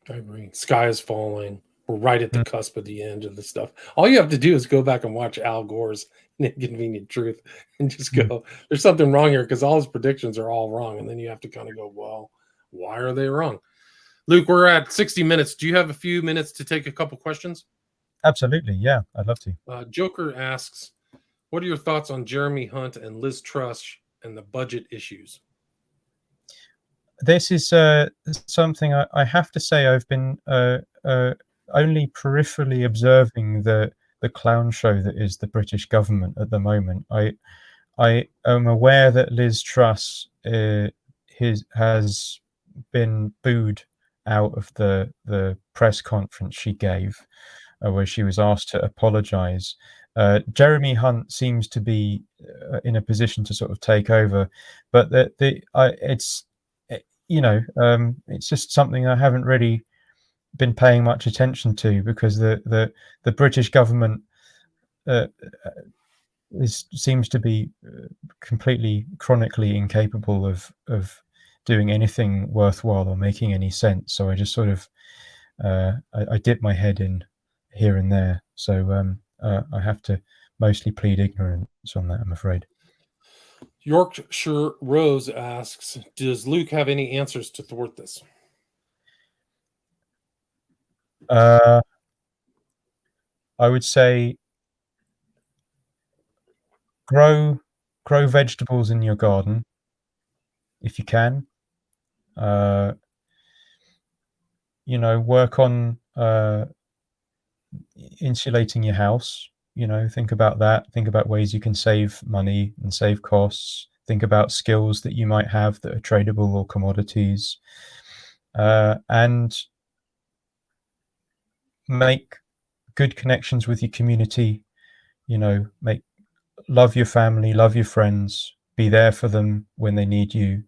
I agree. Sky is falling. We're right at the cusp of the end of the stuff. All you have to do is go back and watch Al Gore's Inconvenient Truth and just go, there's something wrong here because all his predictions are all wrong. And then you have to kind of go, well, why are they wrong? Luke, we're at 60 minutes. Do you have a few minutes to take a couple questions? Absolutely. Yeah, I'd love to. Joker asks, what are your thoughts on Jeremy Hunt and Liz Truss and the budget issues? This is something I have to say I've been only peripherally observing the clown show that is the British government at the moment. I am aware that Liz Truss has been booed out of the press conference she gave, where she was asked to apologise. Jeremy Hunt seems to be in a position to sort of take over, but it's just something I haven't really been paying much attention to, because the British government seems to be completely chronically incapable of doing anything worthwhile or making any sense. So I just sort of I dip my head in here and there. So I have to mostly plead ignorance on that, I'm afraid. Yorkshire Rose asks, does Luke have any answers to thwart this? I would say grow vegetables in your garden if you can. Work on insulating your house. Think about that. Think about ways you can save money and save costs. Think about skills that you might have that are tradable or commodities, and make good connections with your community. Love your family, love your friends, be there for them when they need you.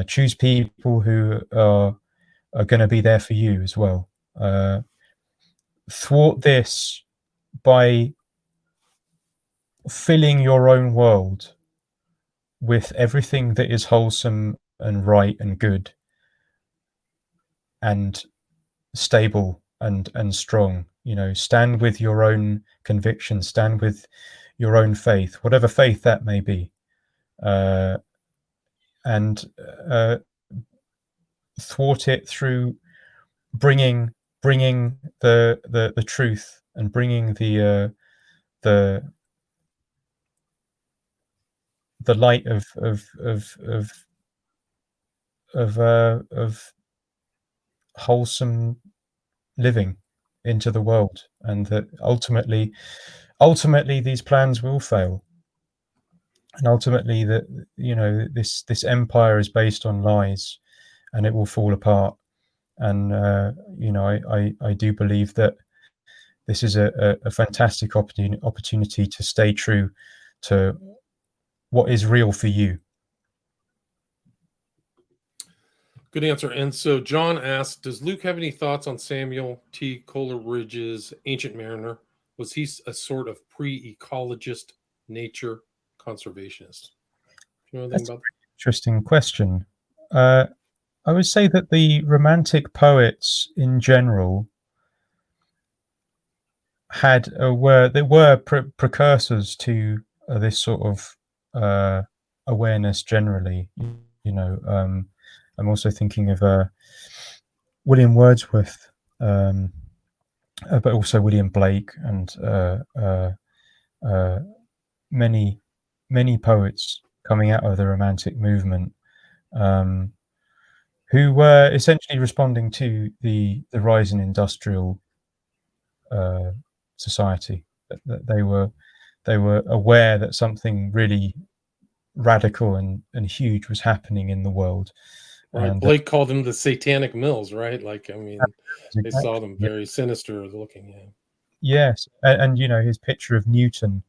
Choose people who are going to be there for you as well. Thwart this by filling your own world with everything that is wholesome and right and good and stable and strong. Stand with your own convictions, stand with your own faith, whatever faith that may be, and thwart it through bringing the truth and bringing the the light of wholesome living into the world, and that ultimately these plans will fail, and ultimately that this empire is based on lies, and it will fall apart. And I do believe that this is a fantastic opportunity to stay true to what is real for you. Good answer. And so John asked, does Luke have any thoughts on Samuel T. Coleridge's Ancient Mariner? Was he a sort of pre-ecologist, nature conservationist? Do you know anything That's about an interesting question. I would say that the Romantic poets in general were precursors to this sort of awareness generally. I'm also thinking of William Wordsworth, but also William Blake, and many poets coming out of the Romantic movement, who were essentially responding to the rise in industrial society. That they were aware that something really radical and huge was happening in the world. Right. And Blake called them the satanic mills, right? Like, I mean, they exactly, saw them very sinister looking. Yeah. yes, and his picture of Newton,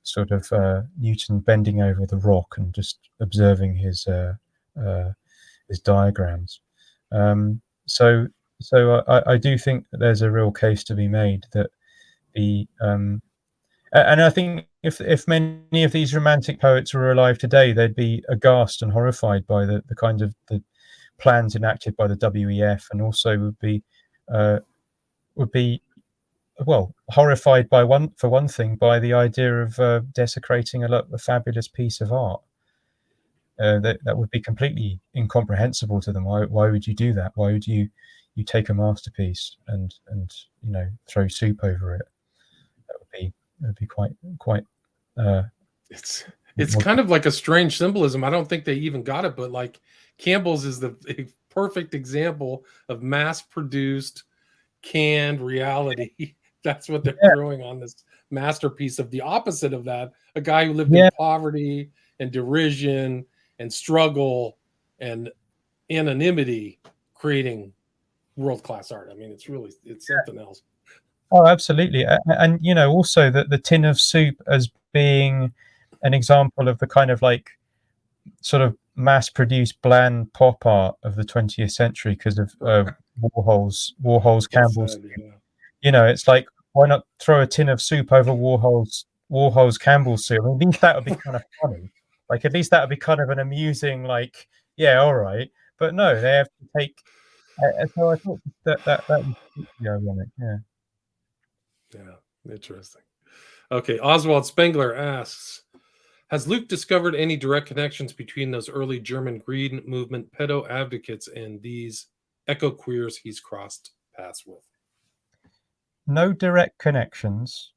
sort of Newton bending over the rock and just observing his diagrams. So I do think that there's a real case to be made that the and I think if many of these Romantic poets were alive today, they'd be aghast and horrified by the kind of the plans enacted by the WEF, and also would be well horrified by one thing by the idea of desecrating a fabulous piece of art. That would be completely incomprehensible to them. Why would you do that? Why would you take a masterpiece and throw soup over it? That would be quite. It's kind of like a strange symbolism. I don't think they even got it, but like Campbell's is the perfect example of mass-produced canned reality. That's what they're throwing on this masterpiece of the opposite of that. A guy who lived in poverty and derision and struggle and anonymity, creating world-class art. I mean, it's something else. Oh, absolutely. And also the tin of soup as being an example of the kind of like sort of mass-produced bland pop art of the 20th century because of Warhol's Campbell's. It's like, why not throw a tin of soup over Warhol's Campbell's soup? I mean, at least that would be kind of funny. Like, at least that would be kind of an amusing, like, yeah, all right. But no, they have to take. So I thought that was ironic. Yeah. Yeah, interesting. Okay, Oswald Spengler asks, has Luke discovered any direct connections between those early German Green Movement pedo advocates and these eco-queers he's crossed paths with? No direct connections,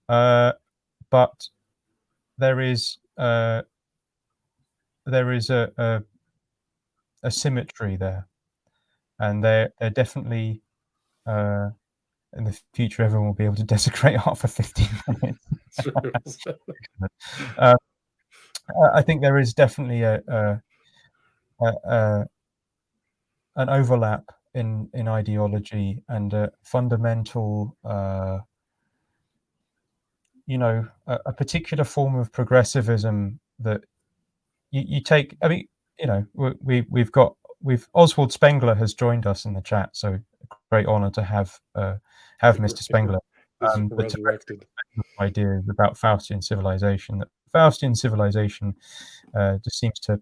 but there is a symmetry there, and they're definitely in the future everyone will be able to desecrate art for 15 minutes. I think there is definitely an overlap in ideology and a fundamental a particular form of progressivism that you take. I mean, we've Oswald Spengler has joined us in the chat, so a great honor to have Mr. Spengler. But resurrected ideas about Faustian civilization. That Faustian civilization just seems to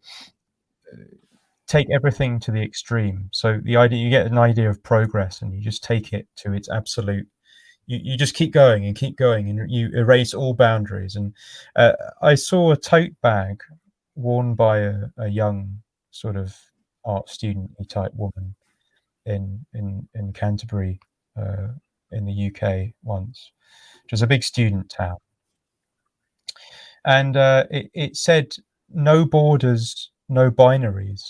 take everything to the extreme. So the idea, you get an idea of progress, and you just take it to its absolute. You just keep going and keep going, and you erase all boundaries. And I saw a tote bag worn by a young sort of art student type woman in Canterbury in the UK once, which was a big student town. and it said no borders, no binaries,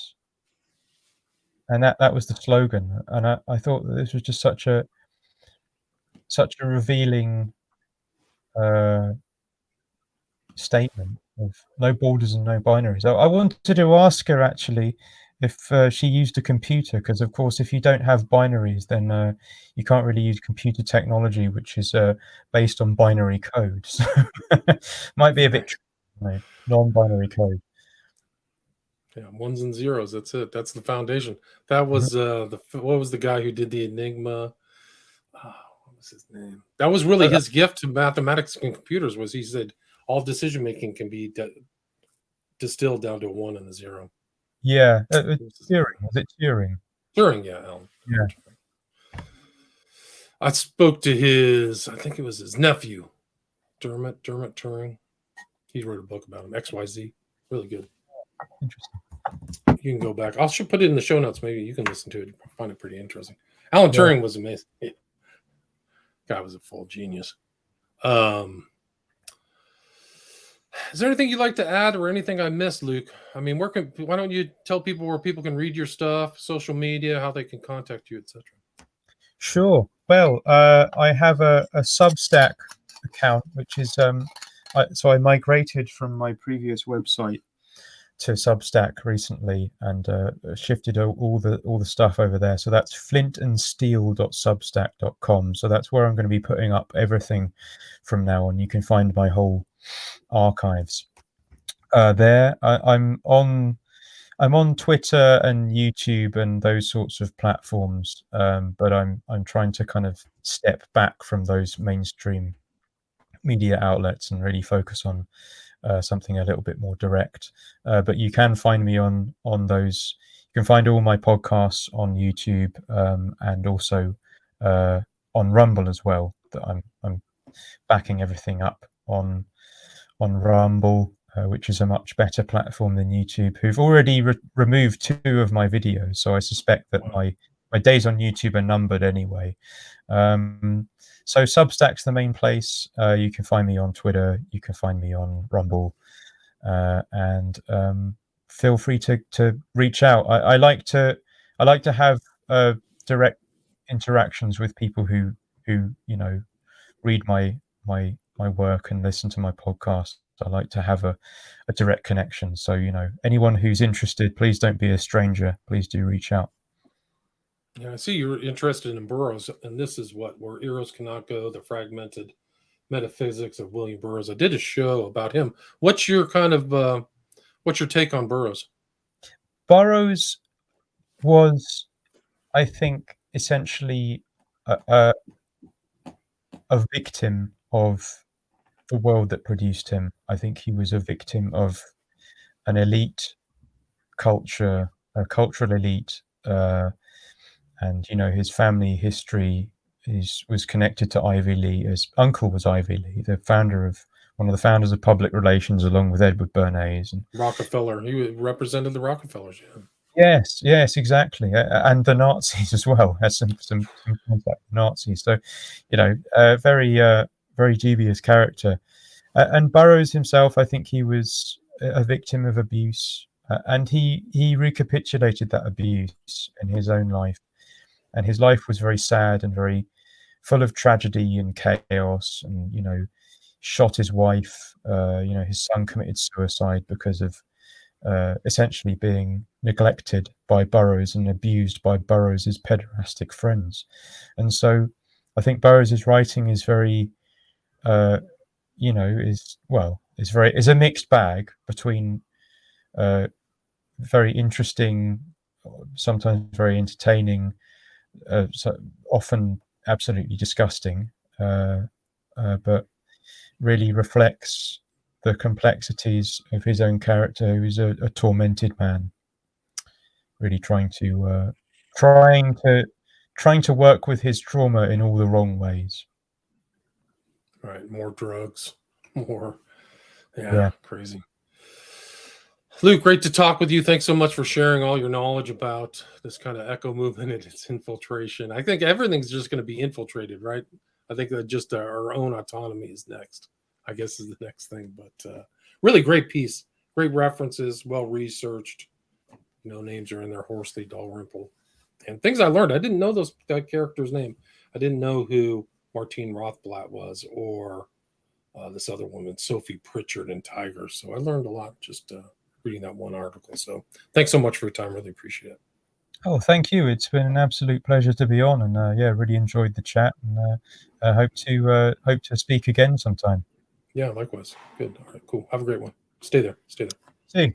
and that was the slogan. And I thought that this was just such a revealing statement of no borders and no binaries. I wanted to ask her actually if she used a computer, because of course if you don't have binaries, then you can't really use computer technology, which is based on binary code. So might be a bit non-binary code. Yeah, ones and zeros. That's it. That's the foundation. That was what was the guy who did the Enigma? What was his name? That was really his gift to mathematics and computers. Was he said all decision making can be distilled down to a 1 and a 0. Yeah, Turing. Was it Turing? Turing, yeah, Alan. Yeah. I spoke to I think it was his nephew, Dermot Turing. He wrote a book about him, XYZ. Really good. Interesting. You can go back. I should put it in the show notes. Maybe you can listen to it. I find it pretty interesting. Alan Turing was amazing. Guy was a full genius. Is there anything you'd like to add or anything I missed, Luke? I mean, why don't you tell people where people can read your stuff, social media, how they can contact you, etc.? Sure. Well, I have a Substack account, which is so I migrated from my previous website to Substack recently and shifted all the stuff over there. So that's flintandsteel.substack.com. So that's where I'm going to be putting up everything from now on. You can find my whole archives there. I'm on Twitter and YouTube and those sorts of platforms, but I'm trying to kind of step back from those mainstream media outlets and really focus on something a little bit more direct. But you can find me on those. You can find all my podcasts on YouTube and also on Rumble as well. That I'm backing everything up on Rumble, which is a much better platform than YouTube, who've already removed 2 of my videos. So I suspect that my days on YouTube are numbered anyway. So Substack's the main place. You can find me on Twitter. You can find me on Rumble, and feel free to reach out. I like to have direct interactions with people who read my work and listen to my podcast. I like to have a direct connection. So anyone who's interested, please don't be a stranger. Please do reach out. Yeah, I see you're interested in Burroughs, and this is where Eros Cannot Go, the fragmented metaphysics of William Burroughs. I did a show about him. What's your what's your take on Burroughs? Burroughs was, I think, essentially a victim of the world that produced him. I think he was a victim of an elite culture, a cultural elite, and his family history was connected to Ivy Lee. His uncle was Ivy Lee, one of the founders of public relations, along with Edward Bernays and Rockefeller. He represented the Rockefellers. Yeah. Yes, exactly, and the Nazis as well. Has some contact with Nazis. So, very dubious character. And Burroughs himself, I think he was a victim of abuse, and he recapitulated that abuse in his own life. And his life was very sad and very full of tragedy and chaos. And shot his wife. His son committed suicide because of essentially being neglected by Burroughs and abused by Burroughs's pederastic friends. And so, I think Burroughs's writing is very, is a mixed bag between very interesting, sometimes very entertaining, so often absolutely disgusting, but really reflects the complexities of his own character, who is a tormented man, really trying to work with his trauma in all the wrong ways. Right, more drugs, more, Yeah. Crazy. Luke, great to talk with you. Thanks so much for sharing all your knowledge about this kind of echo movement and its infiltration. I think everything's just going to be infiltrated, right? I think that just our own autonomy is next. I guess is the next thing. But really great piece, great references, well researched. Names are in there: Horsley, Dalrymple, and things I learned. I didn't know that character's name. I didn't know who Martine Rothblatt was, or this other woman, Sophie Pritchard in Tiger. So I learned a lot just reading that one article. So thanks so much for your time. Really appreciate it. Oh, thank you. It's been an absolute pleasure to be on, and really enjoyed the chat, and hope to speak again sometime. Yeah, likewise. Good. All right, cool. Have a great one. Stay there. See you.